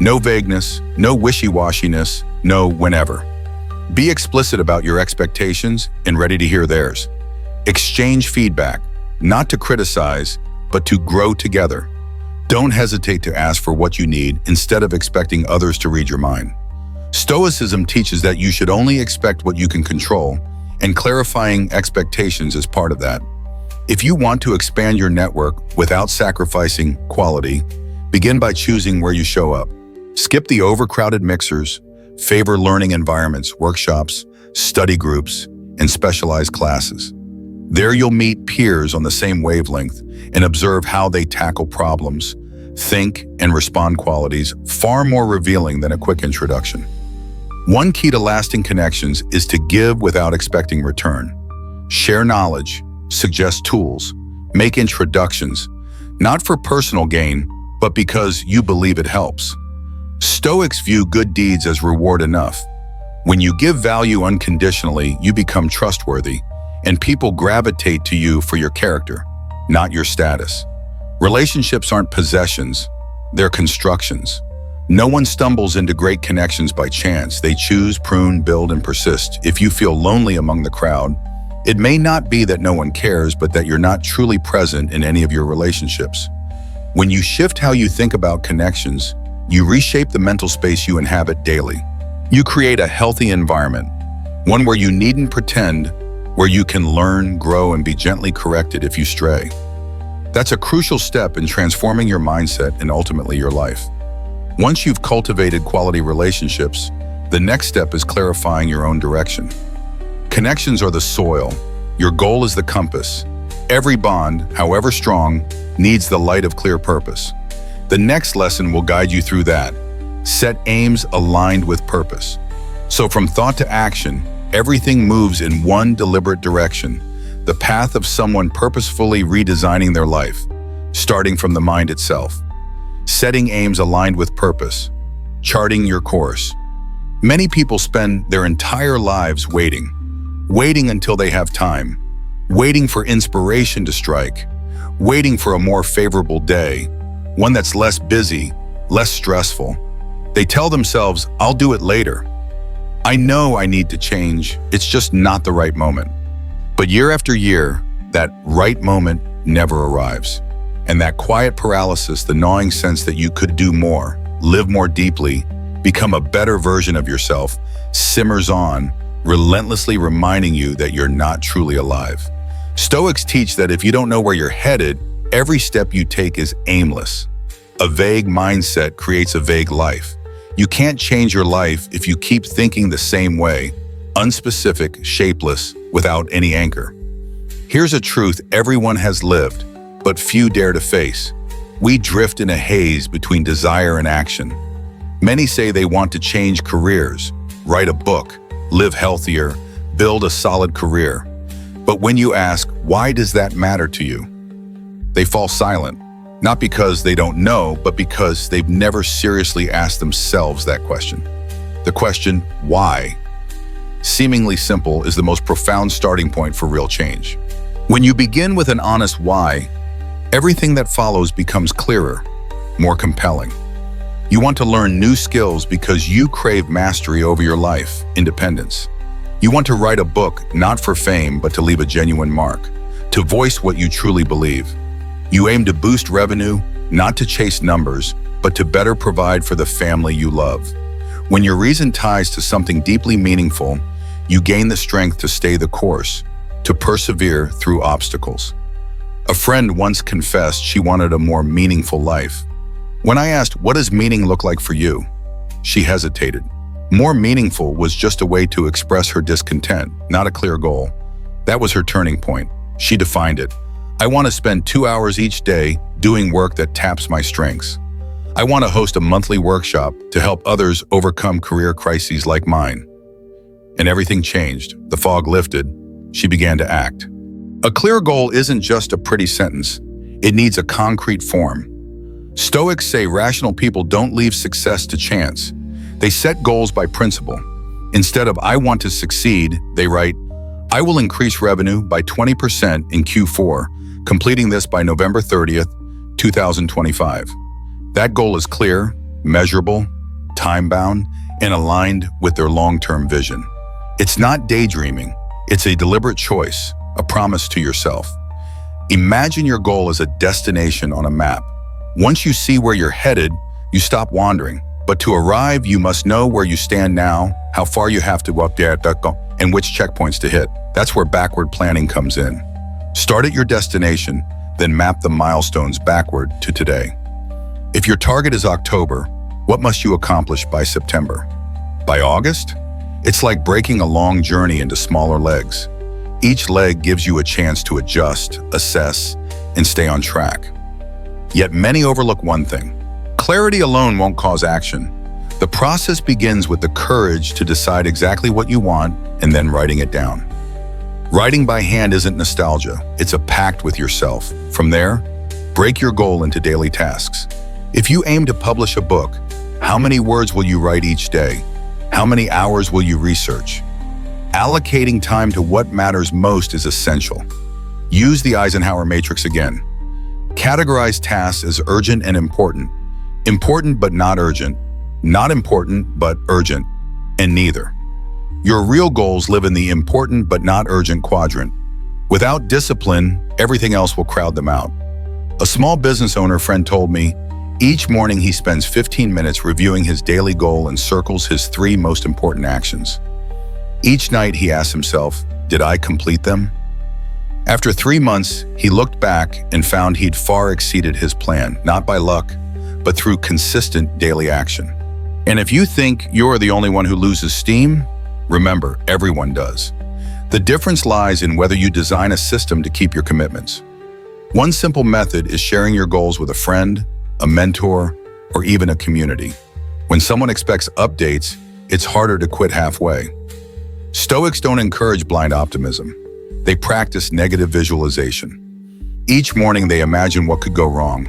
No vagueness, no wishy-washiness, no whenever. Be explicit about your expectations and ready to hear theirs. Exchange feedback, not to criticize, but to grow together. Don't hesitate to ask for what you need instead of expecting others to read your mind. Stoicism teaches that you should only expect what you can control, and clarifying expectations is part of that. If you want to expand your network without sacrificing quality, begin by choosing where you show up. Skip the overcrowded mixers, favor learning environments, workshops, study groups, and specialized classes. There you'll meet peers on the same wavelength and observe how they tackle problems, think, and respond, qualities far more revealing than a quick introduction. One key to lasting connections is to give without expecting return. Share knowledge, suggest tools, make introductions, not for personal gain, but because you believe it helps. Stoics view good deeds as reward enough. When you give value unconditionally, you become trustworthy, and people gravitate to you for your character, not your status. Relationships aren't possessions, they're constructions. No one stumbles into great connections by chance. They choose, prune, build, and persist. If you feel lonely among the crowd, it may not be that no one cares, but that you're not truly present in any of your relationships. When you shift how you think about connections, you reshape the mental space you inhabit daily. You create a healthy environment, one where you needn't pretend, where you can learn, grow, and be gently corrected if you stray. That's a crucial step in transforming your mindset and ultimately your life. Once you've cultivated quality relationships, the next step is clarifying your own direction. Connections are the soil. Your goal is the compass. Every bond, however strong, needs the light of clear purpose. The next lesson will guide you through that. Set aims aligned with purpose. So from thought to action, everything moves in one deliberate direction, the path of someone purposefully redesigning their life, starting from the mind itself. Setting aims aligned with purpose, charting your course. Many people spend their entire lives waiting until they have time, waiting for inspiration to strike, waiting for a more favorable day, one that's less busy, less stressful. They tell themselves, I'll do it later. I know I need to change, it's just not the right moment. But year after year, that right moment never arrives. And that quiet paralysis, the gnawing sense that you could do more, live more deeply, become a better version of yourself, simmers on, relentlessly reminding you that you're not truly alive. Stoics teach that if you don't know where you're headed, every step you take is aimless. A vague mindset creates a vague life. You can't change your life if you keep thinking the same way, unspecific, shapeless, without any anchor. Here's a truth everyone has lived, but few dare to face. We drift in a haze between desire and action. Many say they want to change careers, write a book, live healthier, build a solid career. But when you ask, why does that matter to you? They fall silent, not because they don't know, but because they've never seriously asked themselves that question. The question, why? Seemingly simple, is the most profound starting point for real change. When you begin with an honest why, everything that follows becomes clearer, more compelling. You want to learn new skills because you crave mastery over your life, independence. You want to write a book, not for fame, but to leave a genuine mark, to voice what you truly believe. You aim to boost revenue, not to chase numbers, but to better provide for the family you love. When your reason ties to something deeply meaningful, you gain the strength to stay the course, to persevere through obstacles. A friend once confessed she wanted a more meaningful life. When I asked, what does meaning look like for you? She hesitated. More meaningful was just a way to express her discontent, not a clear goal. That was her turning point. She defined it. I want to spend 2 hours each day doing work that taps my strengths. I want to host a monthly workshop to help others overcome career crises like mine. And everything changed. The fog lifted. She began to act. A clear goal isn't just a pretty sentence. It needs a concrete form. Stoics say rational people don't leave success to chance. They set goals by principle. Instead of I want to succeed, they write, I will increase revenue by 20% in Q4, completing this by November 30th, 2025. That goal is clear, measurable, time-bound, and aligned with their long-term vision. It's not daydreaming. It's a deliberate choice, a promise to yourself. Imagine your goal as a destination on a map. Once you see where you're headed, you stop wandering. But to arrive, you must know where you stand now, how far you have to go up there, and which checkpoints to hit. That's where backward planning comes in. Start at your destination, then map the milestones backward to today. If your target is October, what must you accomplish by September? By August? It's like breaking a long journey into smaller legs. Each leg gives you a chance to adjust, assess, and stay on track. Yet many overlook one thing. Clarity alone won't cause action. The process begins with the courage to decide exactly what you want and then writing it down. Writing by hand isn't nostalgia, it's a pact with yourself. From there, break your goal into daily tasks. If you aim to publish a book, how many words will you write each day? How many hours will you research? Allocating time to what matters most is essential. Use the Eisenhower matrix again. Categorize tasks as urgent and important. Important but not urgent. Not important but urgent. And neither. Your real goals live in the important but not urgent quadrant. Without discipline, everything else will crowd them out. A small business owner friend told me, each morning he spends 15 minutes reviewing his daily goal and circles his 3 most important actions. Each night he asks himself, did I complete them? After 3 months, he looked back and found he'd far exceeded his plan, not by luck, but through consistent daily action. And if you think you're the only one who loses steam, remember, everyone does. The difference lies in whether you design a system to keep your commitments. One simple method is sharing your goals with a friend, a mentor, or even a community. When someone expects updates, it's harder to quit halfway. Stoics don't encourage blind optimism. They practice negative visualization. Each morning they imagine what could go wrong.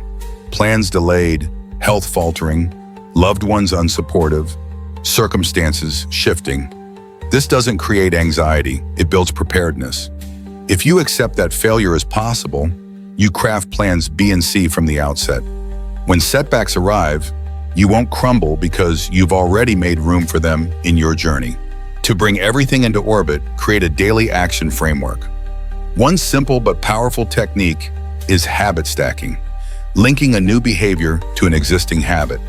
Plans delayed, health faltering, loved ones unsupportive, circumstances shifting. This doesn't create anxiety, it builds preparedness. If you accept that failure is possible, you craft plans B and C from the outset. When setbacks arrive, you won't crumble because you've already made room for them in your journey. To bring everything into orbit, create a daily action framework. One simple but powerful technique is habit stacking, linking a new behavior to an existing habit.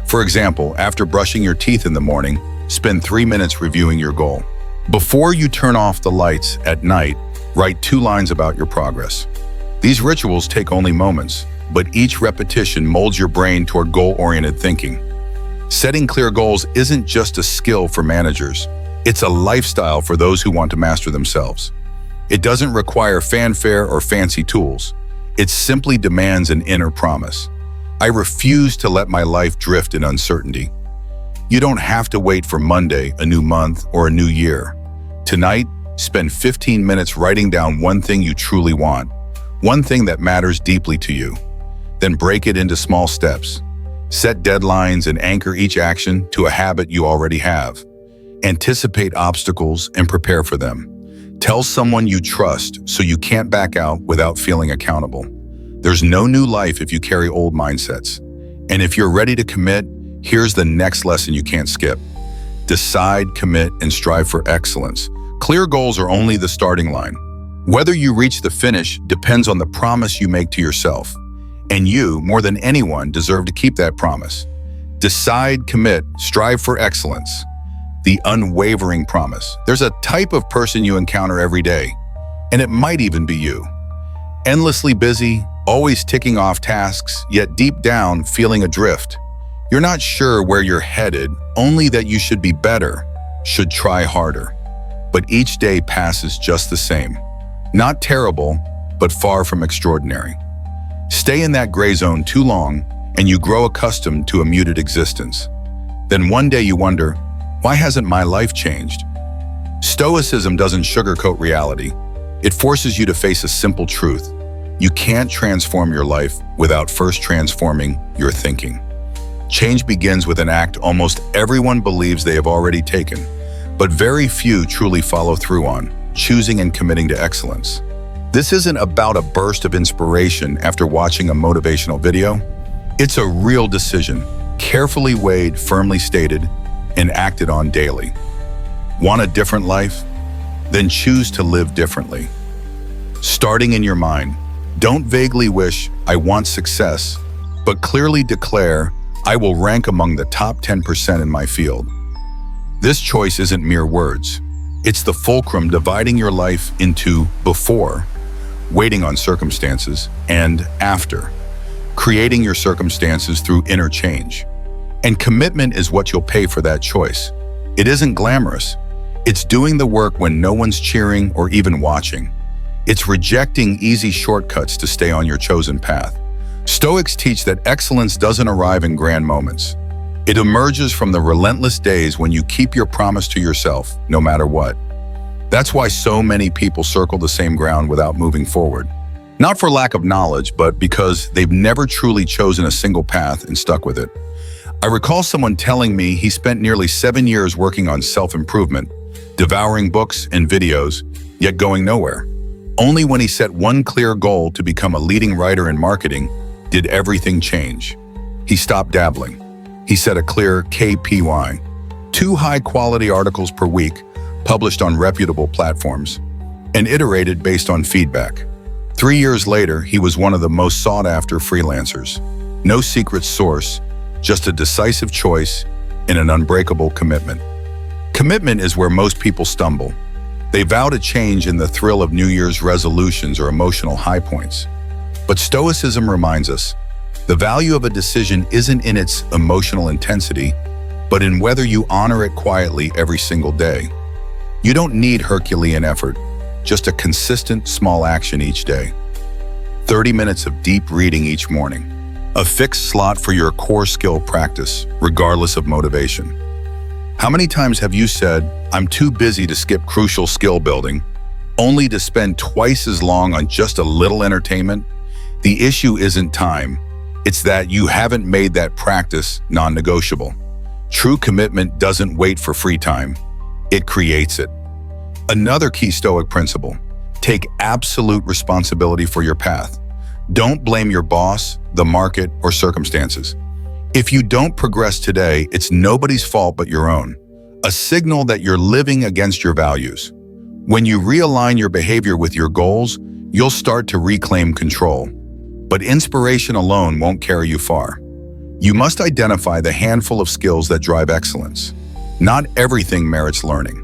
For example, after brushing your teeth in the morning, spend 3 minutes reviewing your goal. Before you turn off the lights at night, write 2 lines about your progress. These rituals take only moments, but each repetition molds your brain toward goal-oriented thinking. Setting clear goals isn't just a skill for managers. It's a lifestyle for those who want to master themselves. It doesn't require fanfare or fancy tools. It simply demands an inner promise. I refuse to let my life drift in uncertainty. You don't have to wait for Monday, a new month, or a new year. Tonight, spend 15 minutes writing down one thing you truly want, one thing that matters deeply to you. Then break it into small steps. Set deadlines and anchor each action to a habit you already have. Anticipate obstacles and prepare for them. Tell someone you trust so you can't back out without feeling accountable. There's no new life if you carry old mindsets. And if you're ready to commit, here's the next lesson you can't skip. Decide, commit, and strive for excellence. Clear goals are only the starting line. Whether you reach the finish depends on the promise you make to yourself. And you, more than anyone, deserve to keep that promise. Decide, commit, strive for excellence. The unwavering promise. There's a type of person you encounter every day, and it might even be you. Endlessly busy, always ticking off tasks, yet deep down feeling adrift. You're not sure where you're headed, only that you should be better, should try harder. But each day passes just the same. Not terrible, but far from extraordinary. Stay in that gray zone too long, and you grow accustomed to a muted existence. Then one day you wonder, why hasn't my life changed? Stoicism doesn't sugarcoat reality. It forces you to face a simple truth. You can't transform your life without first transforming your thinking. Change begins with an act almost everyone believes they have already taken, but very few truly follow through on, choosing and committing to excellence. This isn't about a burst of inspiration after watching a motivational video. It's a real decision, carefully weighed, firmly stated, and acted on daily. Want a different life? Then choose to live differently. Starting in your mind, don't vaguely wish, I want success, but clearly declare, I will rank among the top 10% in my field. This choice isn't mere words. It's the fulcrum dividing your life into before, waiting on circumstances, and after, creating your circumstances through inner change. And commitment is what you'll pay for that choice. It isn't glamorous. It's doing the work when no one's cheering or even watching. It's rejecting easy shortcuts to stay on your chosen path. Stoics teach that excellence doesn't arrive in grand moments. It emerges from the relentless days when you keep your promise to yourself, no matter what. That's why so many people circle the same ground without moving forward. Not for lack of knowledge, but because they've never truly chosen a single path and stuck with it. I recall someone telling me he spent nearly 7 years working on self-improvement, devouring books and videos, yet going nowhere. Only when he set one clear goal to become a leading writer in marketing did everything change. He stopped dabbling. He set a clear KPI, 2 high-quality articles per week published on reputable platforms, and iterated based on feedback. 3 years later, he was one of the most sought-after freelancers. No secret source, just a decisive choice and an unbreakable commitment. Commitment is where most people stumble. They vow to change in the thrill of New Year's resolutions or emotional high points. But Stoicism reminds us, the value of a decision isn't in its emotional intensity, but in whether you honor it quietly every single day. You don't need Herculean effort, just a consistent small action each day. 30 minutes of deep reading each morning. A fixed slot for your core skill practice, regardless of motivation. How many times have you said, "I'm too busy to skip crucial skill building," only to spend twice as long on just a little entertainment? The issue isn't time. It's that you haven't made that practice non-negotiable. True commitment doesn't wait for free time. It creates it. Another key Stoic principle: take absolute responsibility for your path. Don't blame your boss, the market, or circumstances. If you don't progress today, it's nobody's fault but your own. A signal that you're living against your values. When you realign your behavior with your goals, you'll start to reclaim control. But inspiration alone won't carry you far. You must identify the handful of skills that drive excellence. Not everything merits learning.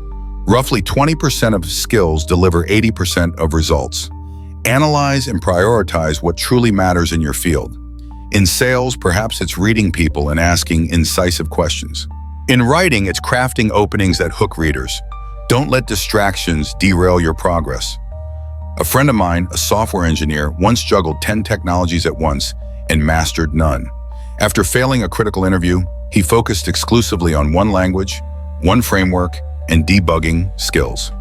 Roughly 20% of skills deliver 80% of results. Analyze and prioritize what truly matters in your field. In sales, perhaps it's reading people and asking incisive questions. In writing, it's crafting openings that hook readers. Don't let distractions derail your progress. A friend of mine, a software engineer, once juggled 10 technologies at once and mastered none. After failing a critical interview, he focused exclusively on one language, one framework, and debugging skills.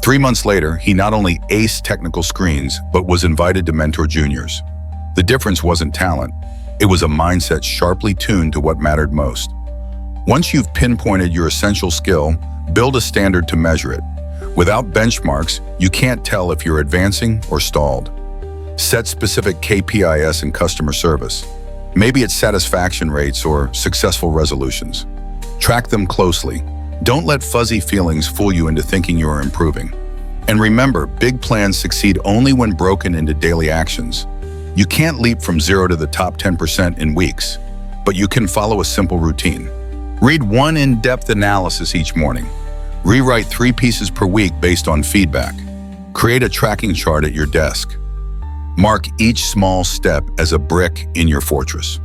3 months later, he not only aced technical screens, but was invited to mentor juniors. The difference wasn't talent. It was a mindset sharply tuned to what mattered most. Once you've pinpointed your essential skill, build a standard to measure it. Without benchmarks, you can't tell if you're advancing or stalled. Set specific KPIs in customer service. Maybe it's satisfaction rates or successful resolutions. Track them closely. Don't let fuzzy feelings fool you into thinking you are improving. And remember, big plans succeed only when broken into daily actions. You can't leap from 0 to the top 10% in weeks, but you can follow a simple routine. Read one in-depth analysis each morning. Rewrite 3 pieces per week based on feedback. Create a tracking chart at your desk. Mark each small step as a brick in your fortress.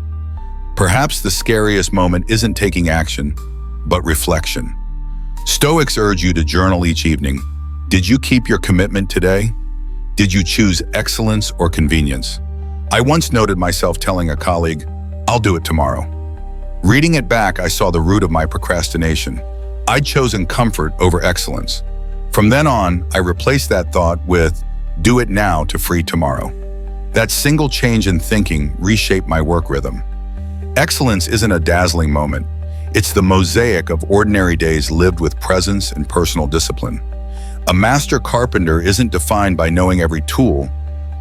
Perhaps the scariest moment isn't taking action, but reflection. Stoics urge you to journal each evening. Did you keep your commitment today? Did you choose excellence or convenience? I once noted myself telling a colleague, "I'll do it tomorrow." Reading it back, I saw the root of my procrastination. I'd chosen comfort over excellence. From then on, I replaced that thought with, "Do it now to free tomorrow." That single change in thinking reshaped my work rhythm. Excellence isn't a dazzling moment. It's the mosaic of ordinary days lived with presence and personal discipline. A master carpenter isn't defined by knowing every tool,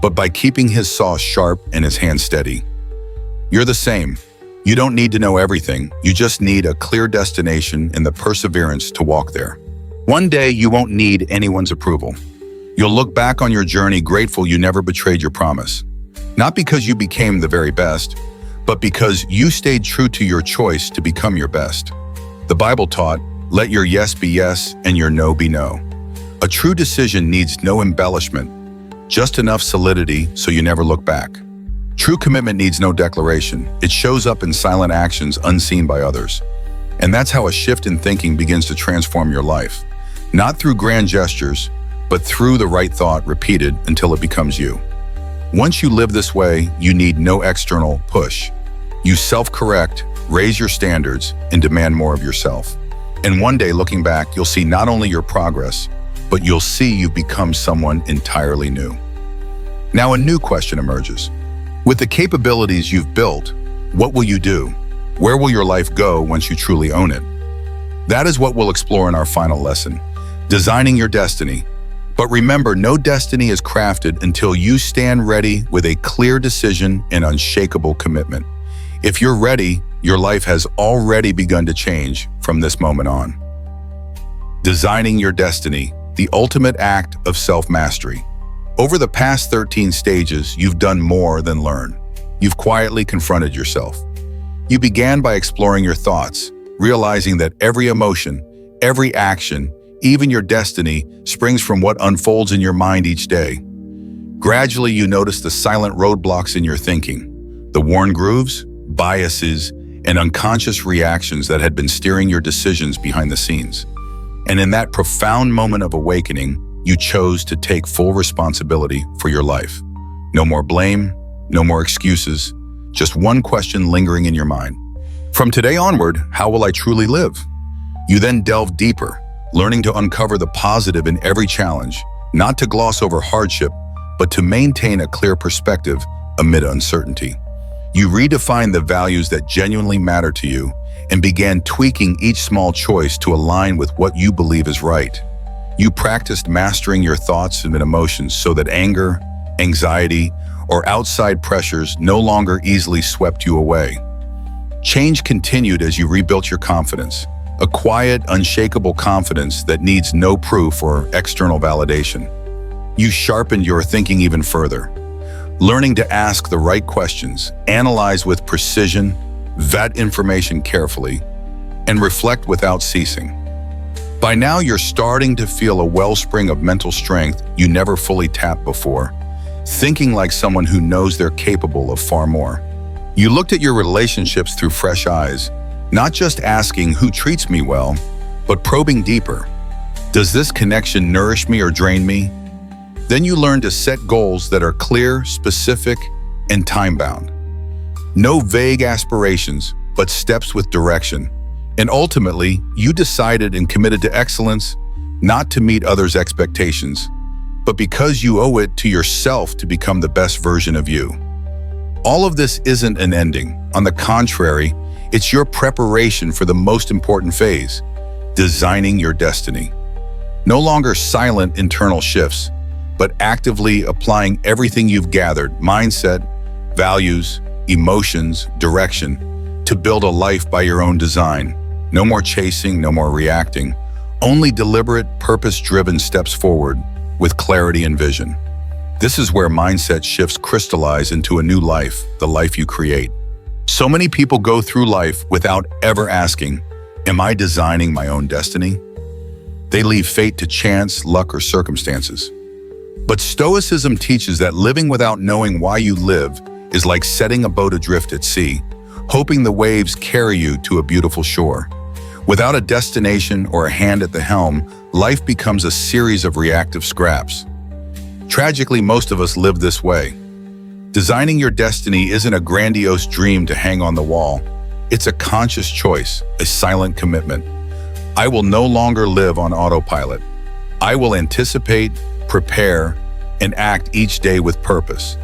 but by keeping his saw sharp and his hand steady. You're the same. You don't need to know everything. You just need a clear destination and the perseverance to walk there. One day, you won't need anyone's approval. You'll look back on your journey grateful you never betrayed your promise. Not because you became the very best, but because you stayed true to your choice to become your best. The Bible taught, "Let your yes be yes and your no be no." A true decision needs no embellishment, just enough solidity so you never look back. True commitment needs no declaration. It shows up in silent actions unseen by others. And that's how a shift in thinking begins to transform your life. Not through grand gestures, but through the right thought repeated until it becomes you. Once you live this way, you need no external push. You self-correct, raise your standards, and demand more of yourself. And one day, looking back, you'll see not only your progress, but you'll see you've become someone entirely new. Now, a new question emerges. With the capabilities you've built, what will you do? Where will your life go once you truly own it? That is what we'll explore in our final lesson, designing your destiny. But remember, no destiny is crafted until you stand ready with a clear decision and unshakable commitment. If you're ready, your life has already begun to change from this moment on. Designing your destiny, the ultimate act of self-mastery. Over the past 13 stages, you've done more than learn. You've quietly confronted yourself. You began by exploring your thoughts, realizing that every emotion, every action, even your destiny, springs from what unfolds in your mind each day. Gradually, you notice the silent roadblocks in your thinking, the worn grooves, biases, and unconscious reactions that had been steering your decisions behind the scenes. And in that profound moment of awakening, you chose to take full responsibility for your life. No more blame, no more excuses, just one question lingering in your mind. From today onward, how will I truly live? You then delve deeper, learning to uncover the positive in every challenge, not to gloss over hardship, but to maintain a clear perspective amid uncertainty. You redefined the values that genuinely matter to you and began tweaking each small choice to align with what you believe is right. You practiced mastering your thoughts and emotions so that anger, anxiety, or outside pressures no longer easily swept you away. Change continued as you rebuilt your confidence, a quiet, unshakable confidence that needs no proof or external validation. You sharpened your thinking even further, learning to ask the right questions, analyze with precision, vet information carefully, and reflect without ceasing. By now, you're starting to feel a wellspring of mental strength you never fully tapped before, thinking like someone who knows they're capable of far more. You looked at your relationships through fresh eyes, not just asking who treats me well, but probing deeper. Does this connection nourish me or drain me? Then you learn to set goals that are clear, specific, and time-bound. No vague aspirations, but steps with direction. And ultimately, you decided and committed to excellence, not to meet others' expectations, but because you owe it to yourself to become the best version of you. All of this isn't an ending. On the contrary, it's your preparation for the most important phase, designing your destiny. No longer silent internal shifts, but actively applying everything you've gathered, mindset, values, emotions, direction, to build a life by your own design. No more chasing, no more reacting, only deliberate, purpose-driven steps forward with clarity and vision. This is where mindset shifts crystallize into a new life, the life you create. So many people go through life without ever asking, am I designing my own destiny? They leave fate to chance, luck, or circumstances. But Stoicism teaches that living without knowing why you live is like setting a boat adrift at sea, hoping the waves carry you to a beautiful shore. Without a destination or a hand at the helm, life becomes a series of reactive scraps. Tragically, most of us live this way. Designing your destiny isn't a grandiose dream to hang on the wall. It's a conscious choice, a silent commitment. I will no longer live on autopilot. I will anticipate, prepare, and act each day with purpose.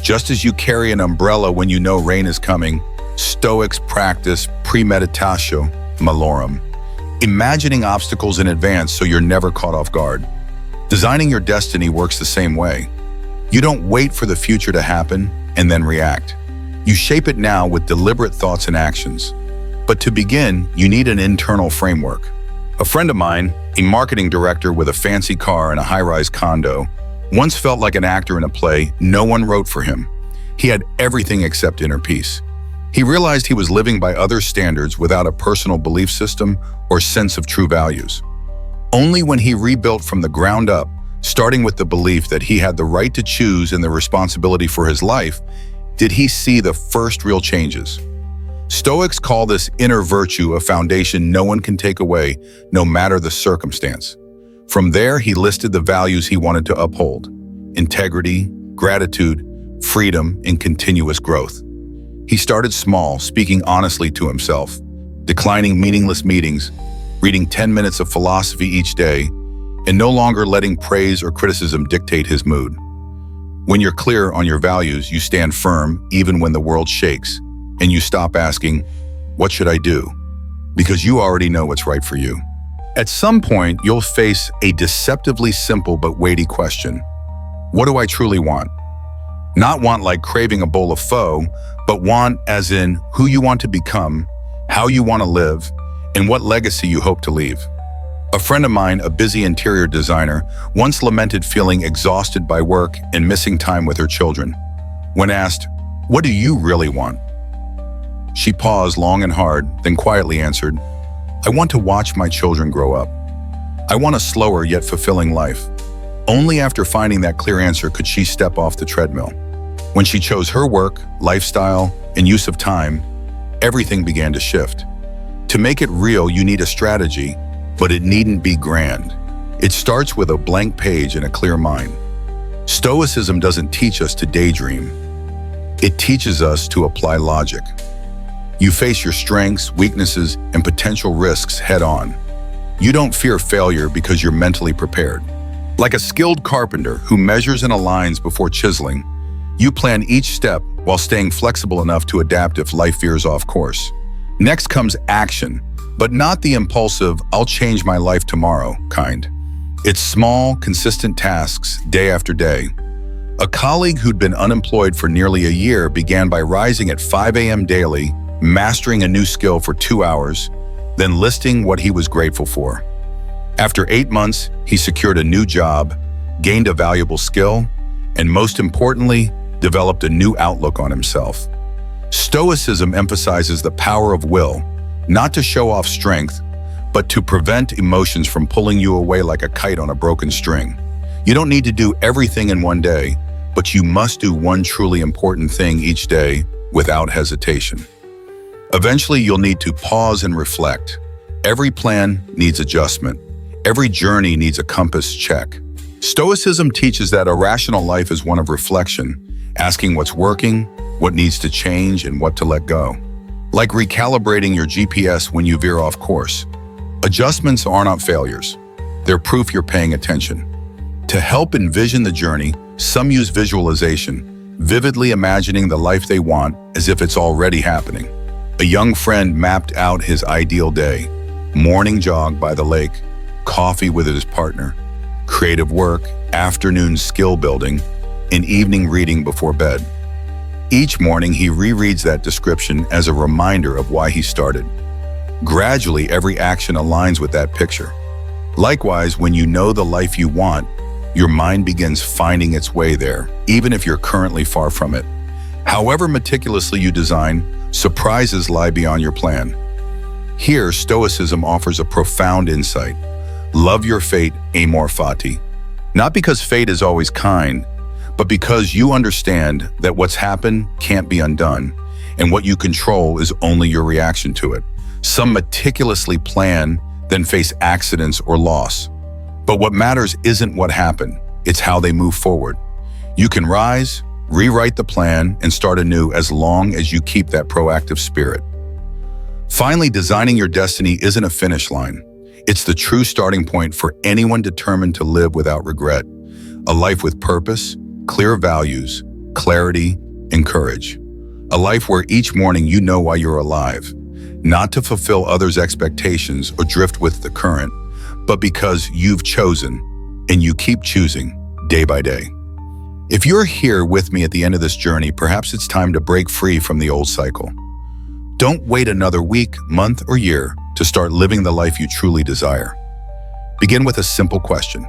Just as you carry an umbrella when you know rain is coming, Stoics practice premeditatio malorum, imagining obstacles in advance so you're never caught off guard. Designing your destiny works the same way. You don't wait for the future to happen and then react. You shape it now with deliberate thoughts and actions. But to begin, you need an internal framework. A friend of mine, a marketing director with a fancy car and a high-rise condo, once felt like an actor in a play no one wrote for him. He had everything except inner peace. He realized he was living by other standards without a personal belief system or sense of true values. Only when he rebuilt from the ground up, starting with the belief that he had the right to choose and the responsibility for his life, did he see the first real changes. Stoics call this inner virtue a foundation no one can take away, no matter the circumstance. From there, he listed the values he wanted to uphold: integrity, gratitude, freedom, and continuous growth. He started small, speaking honestly to himself, declining meaningless meetings, reading 10 minutes of philosophy each day, and no longer letting praise or criticism dictate his mood. When you're clear on your values, you stand firm even when the world shakes, and you stop asking, "What should I do?" Because you already know what's right for you. At some point, you'll face a deceptively simple but weighty question. What do I truly want? Not want like craving a bowl of pho, but want as in who you want to become, how you want to live, and what legacy you hope to leave. A friend of mine, a busy interior designer, once lamented feeling exhausted by work and missing time with her children. When asked, "What do you really want?" she paused long and hard, then quietly answered, "I want to watch my children grow up. I want a slower yet fulfilling life." Only after finding that clear answer could she step off the treadmill. When she chose her work, lifestyle, and use of time, everything began to shift. To make it real, you need a strategy, but it needn't be grand. It starts with a blank page and a clear mind. Stoicism doesn't teach us to daydream. It teaches us to apply logic. You face your strengths, weaknesses, and potential risks head on. You don't fear failure because you're mentally prepared. Like a skilled carpenter who measures and aligns before chiseling, you plan each step while staying flexible enough to adapt if life veers off course. Next comes action, but not the impulsive, "I'll change my life tomorrow" kind. It's small, consistent tasks, day after day. A colleague who'd been unemployed for nearly a year began by rising at 5 a.m. daily, mastering a new skill for 2 hours, then listing what he was grateful for. After 8 months, he secured a new job, gained a valuable skill, and most importantly, developed a new outlook on himself. Stoicism emphasizes the power of will, not to show off strength, but to prevent emotions from pulling you away like a kite on a broken string. You don't need to do everything in one day, but you must do one truly important thing each day without hesitation. Eventually, you'll need to pause and reflect. Every plan needs adjustment. Every journey needs a compass check. Stoicism teaches that a rational life is one of reflection, asking what's working, what needs to change, and what to let go. Like recalibrating your GPS when you veer off course. Adjustments are not failures. They're proof you're paying attention. To help envision the journey, some use visualization, vividly imagining the life they want as if it's already happening. A young friend mapped out his ideal day: morning jog by the lake, coffee with his partner, creative work, afternoon skill building, and evening reading before bed. Each morning, he rereads that description as a reminder of why he started. Gradually, every action aligns with that picture. Likewise, when you know the life you want, your mind begins finding its way there, even if you're currently far from it. However meticulously you design, surprises lie beyond your plan. Here, Stoicism offers a profound insight. Love your fate, amor fati. Not because fate is always kind, but because you understand that what's happened can't be undone, and what you control is only your reaction to it. Some meticulously plan, then face accidents or loss. But what matters isn't what happened, it's how they move forward. You can rise, rewrite the plan, and start anew as long as you keep that proactive spirit. Finally, designing your destiny isn't a finish line. It's the true starting point for anyone determined to live without regret. A life with purpose, clear values, clarity, and courage. A life where each morning you know why you're alive, not to fulfill others' expectations or drift with the current, but because you've chosen, and you keep choosing day by day. If you're here with me at the end of this journey, perhaps it's time to break free from the old cycle. Don't wait another week, month, or year to start living the life you truly desire. Begin with a simple question.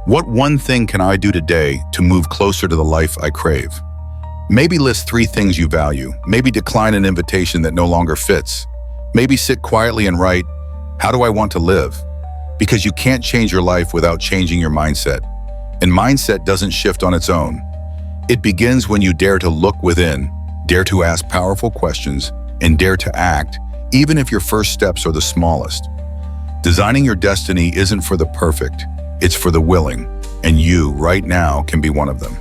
What one thing can I do today to move closer to the life I crave? Maybe list 3 things you value. Maybe decline an invitation that no longer fits. Maybe sit quietly and write, how do I want to live? Because you can't change your life without changing your mindset. And mindset doesn't shift on its own. It begins when you dare to look within, dare to ask powerful questions, and dare to act, even if your first steps are the smallest. Designing your destiny isn't for the perfect, it's for the willing, and you, right now, can be one of them.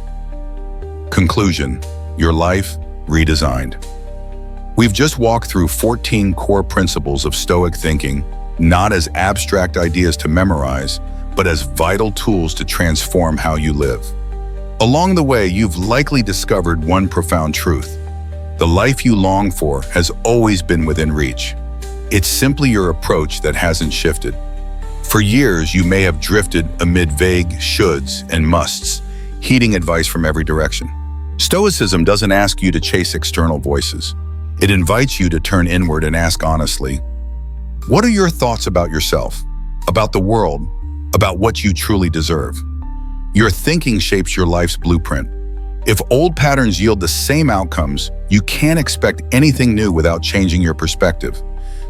Conclusion: your life redesigned. We've just walked through 14 core principles of Stoic thinking, not as abstract ideas to memorize, but as vital tools to transform how you live. Along the way, you've likely discovered one profound truth. The life you long for has always been within reach. It's simply your approach that hasn't shifted. For years, you may have drifted amid vague shoulds and musts, heeding advice from every direction. Stoicism doesn't ask you to chase external voices. It invites you to turn inward and ask honestly, what are your thoughts about yourself, about the world, about what you truly deserve? Your thinking shapes your life's blueprint. If old patterns yield the same outcomes, you can't expect anything new without changing your perspective.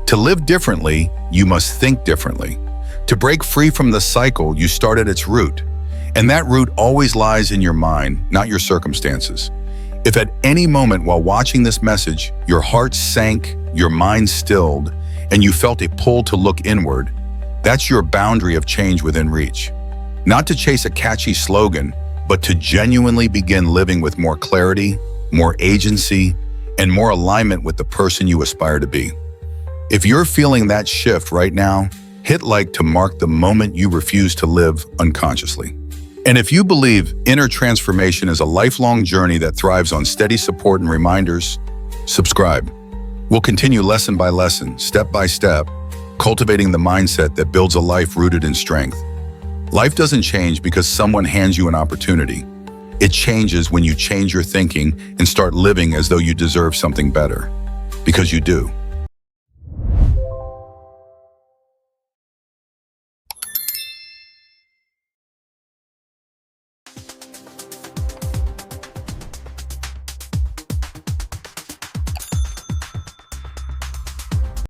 To live differently, you must think differently. To break free from the cycle, you start at its root. And that root always lies in your mind, not your circumstances. If at any moment while watching this message, your heart sank, your mind stilled, and you felt a pull to look inward, that's your boundary of change within reach. Not to chase a catchy slogan, but to genuinely begin living with more clarity, more agency, and more alignment with the person you aspire to be. If you're feeling that shift right now, hit like to mark the moment you refuse to live unconsciously. And if you believe inner transformation is a lifelong journey that thrives on steady support and reminders, subscribe. We'll continue lesson by lesson, step by step, cultivating the mindset that builds a life rooted in strength. Life doesn't change because someone hands you an opportunity. It changes when you change your thinking and start living as though you deserve something better. Because you do.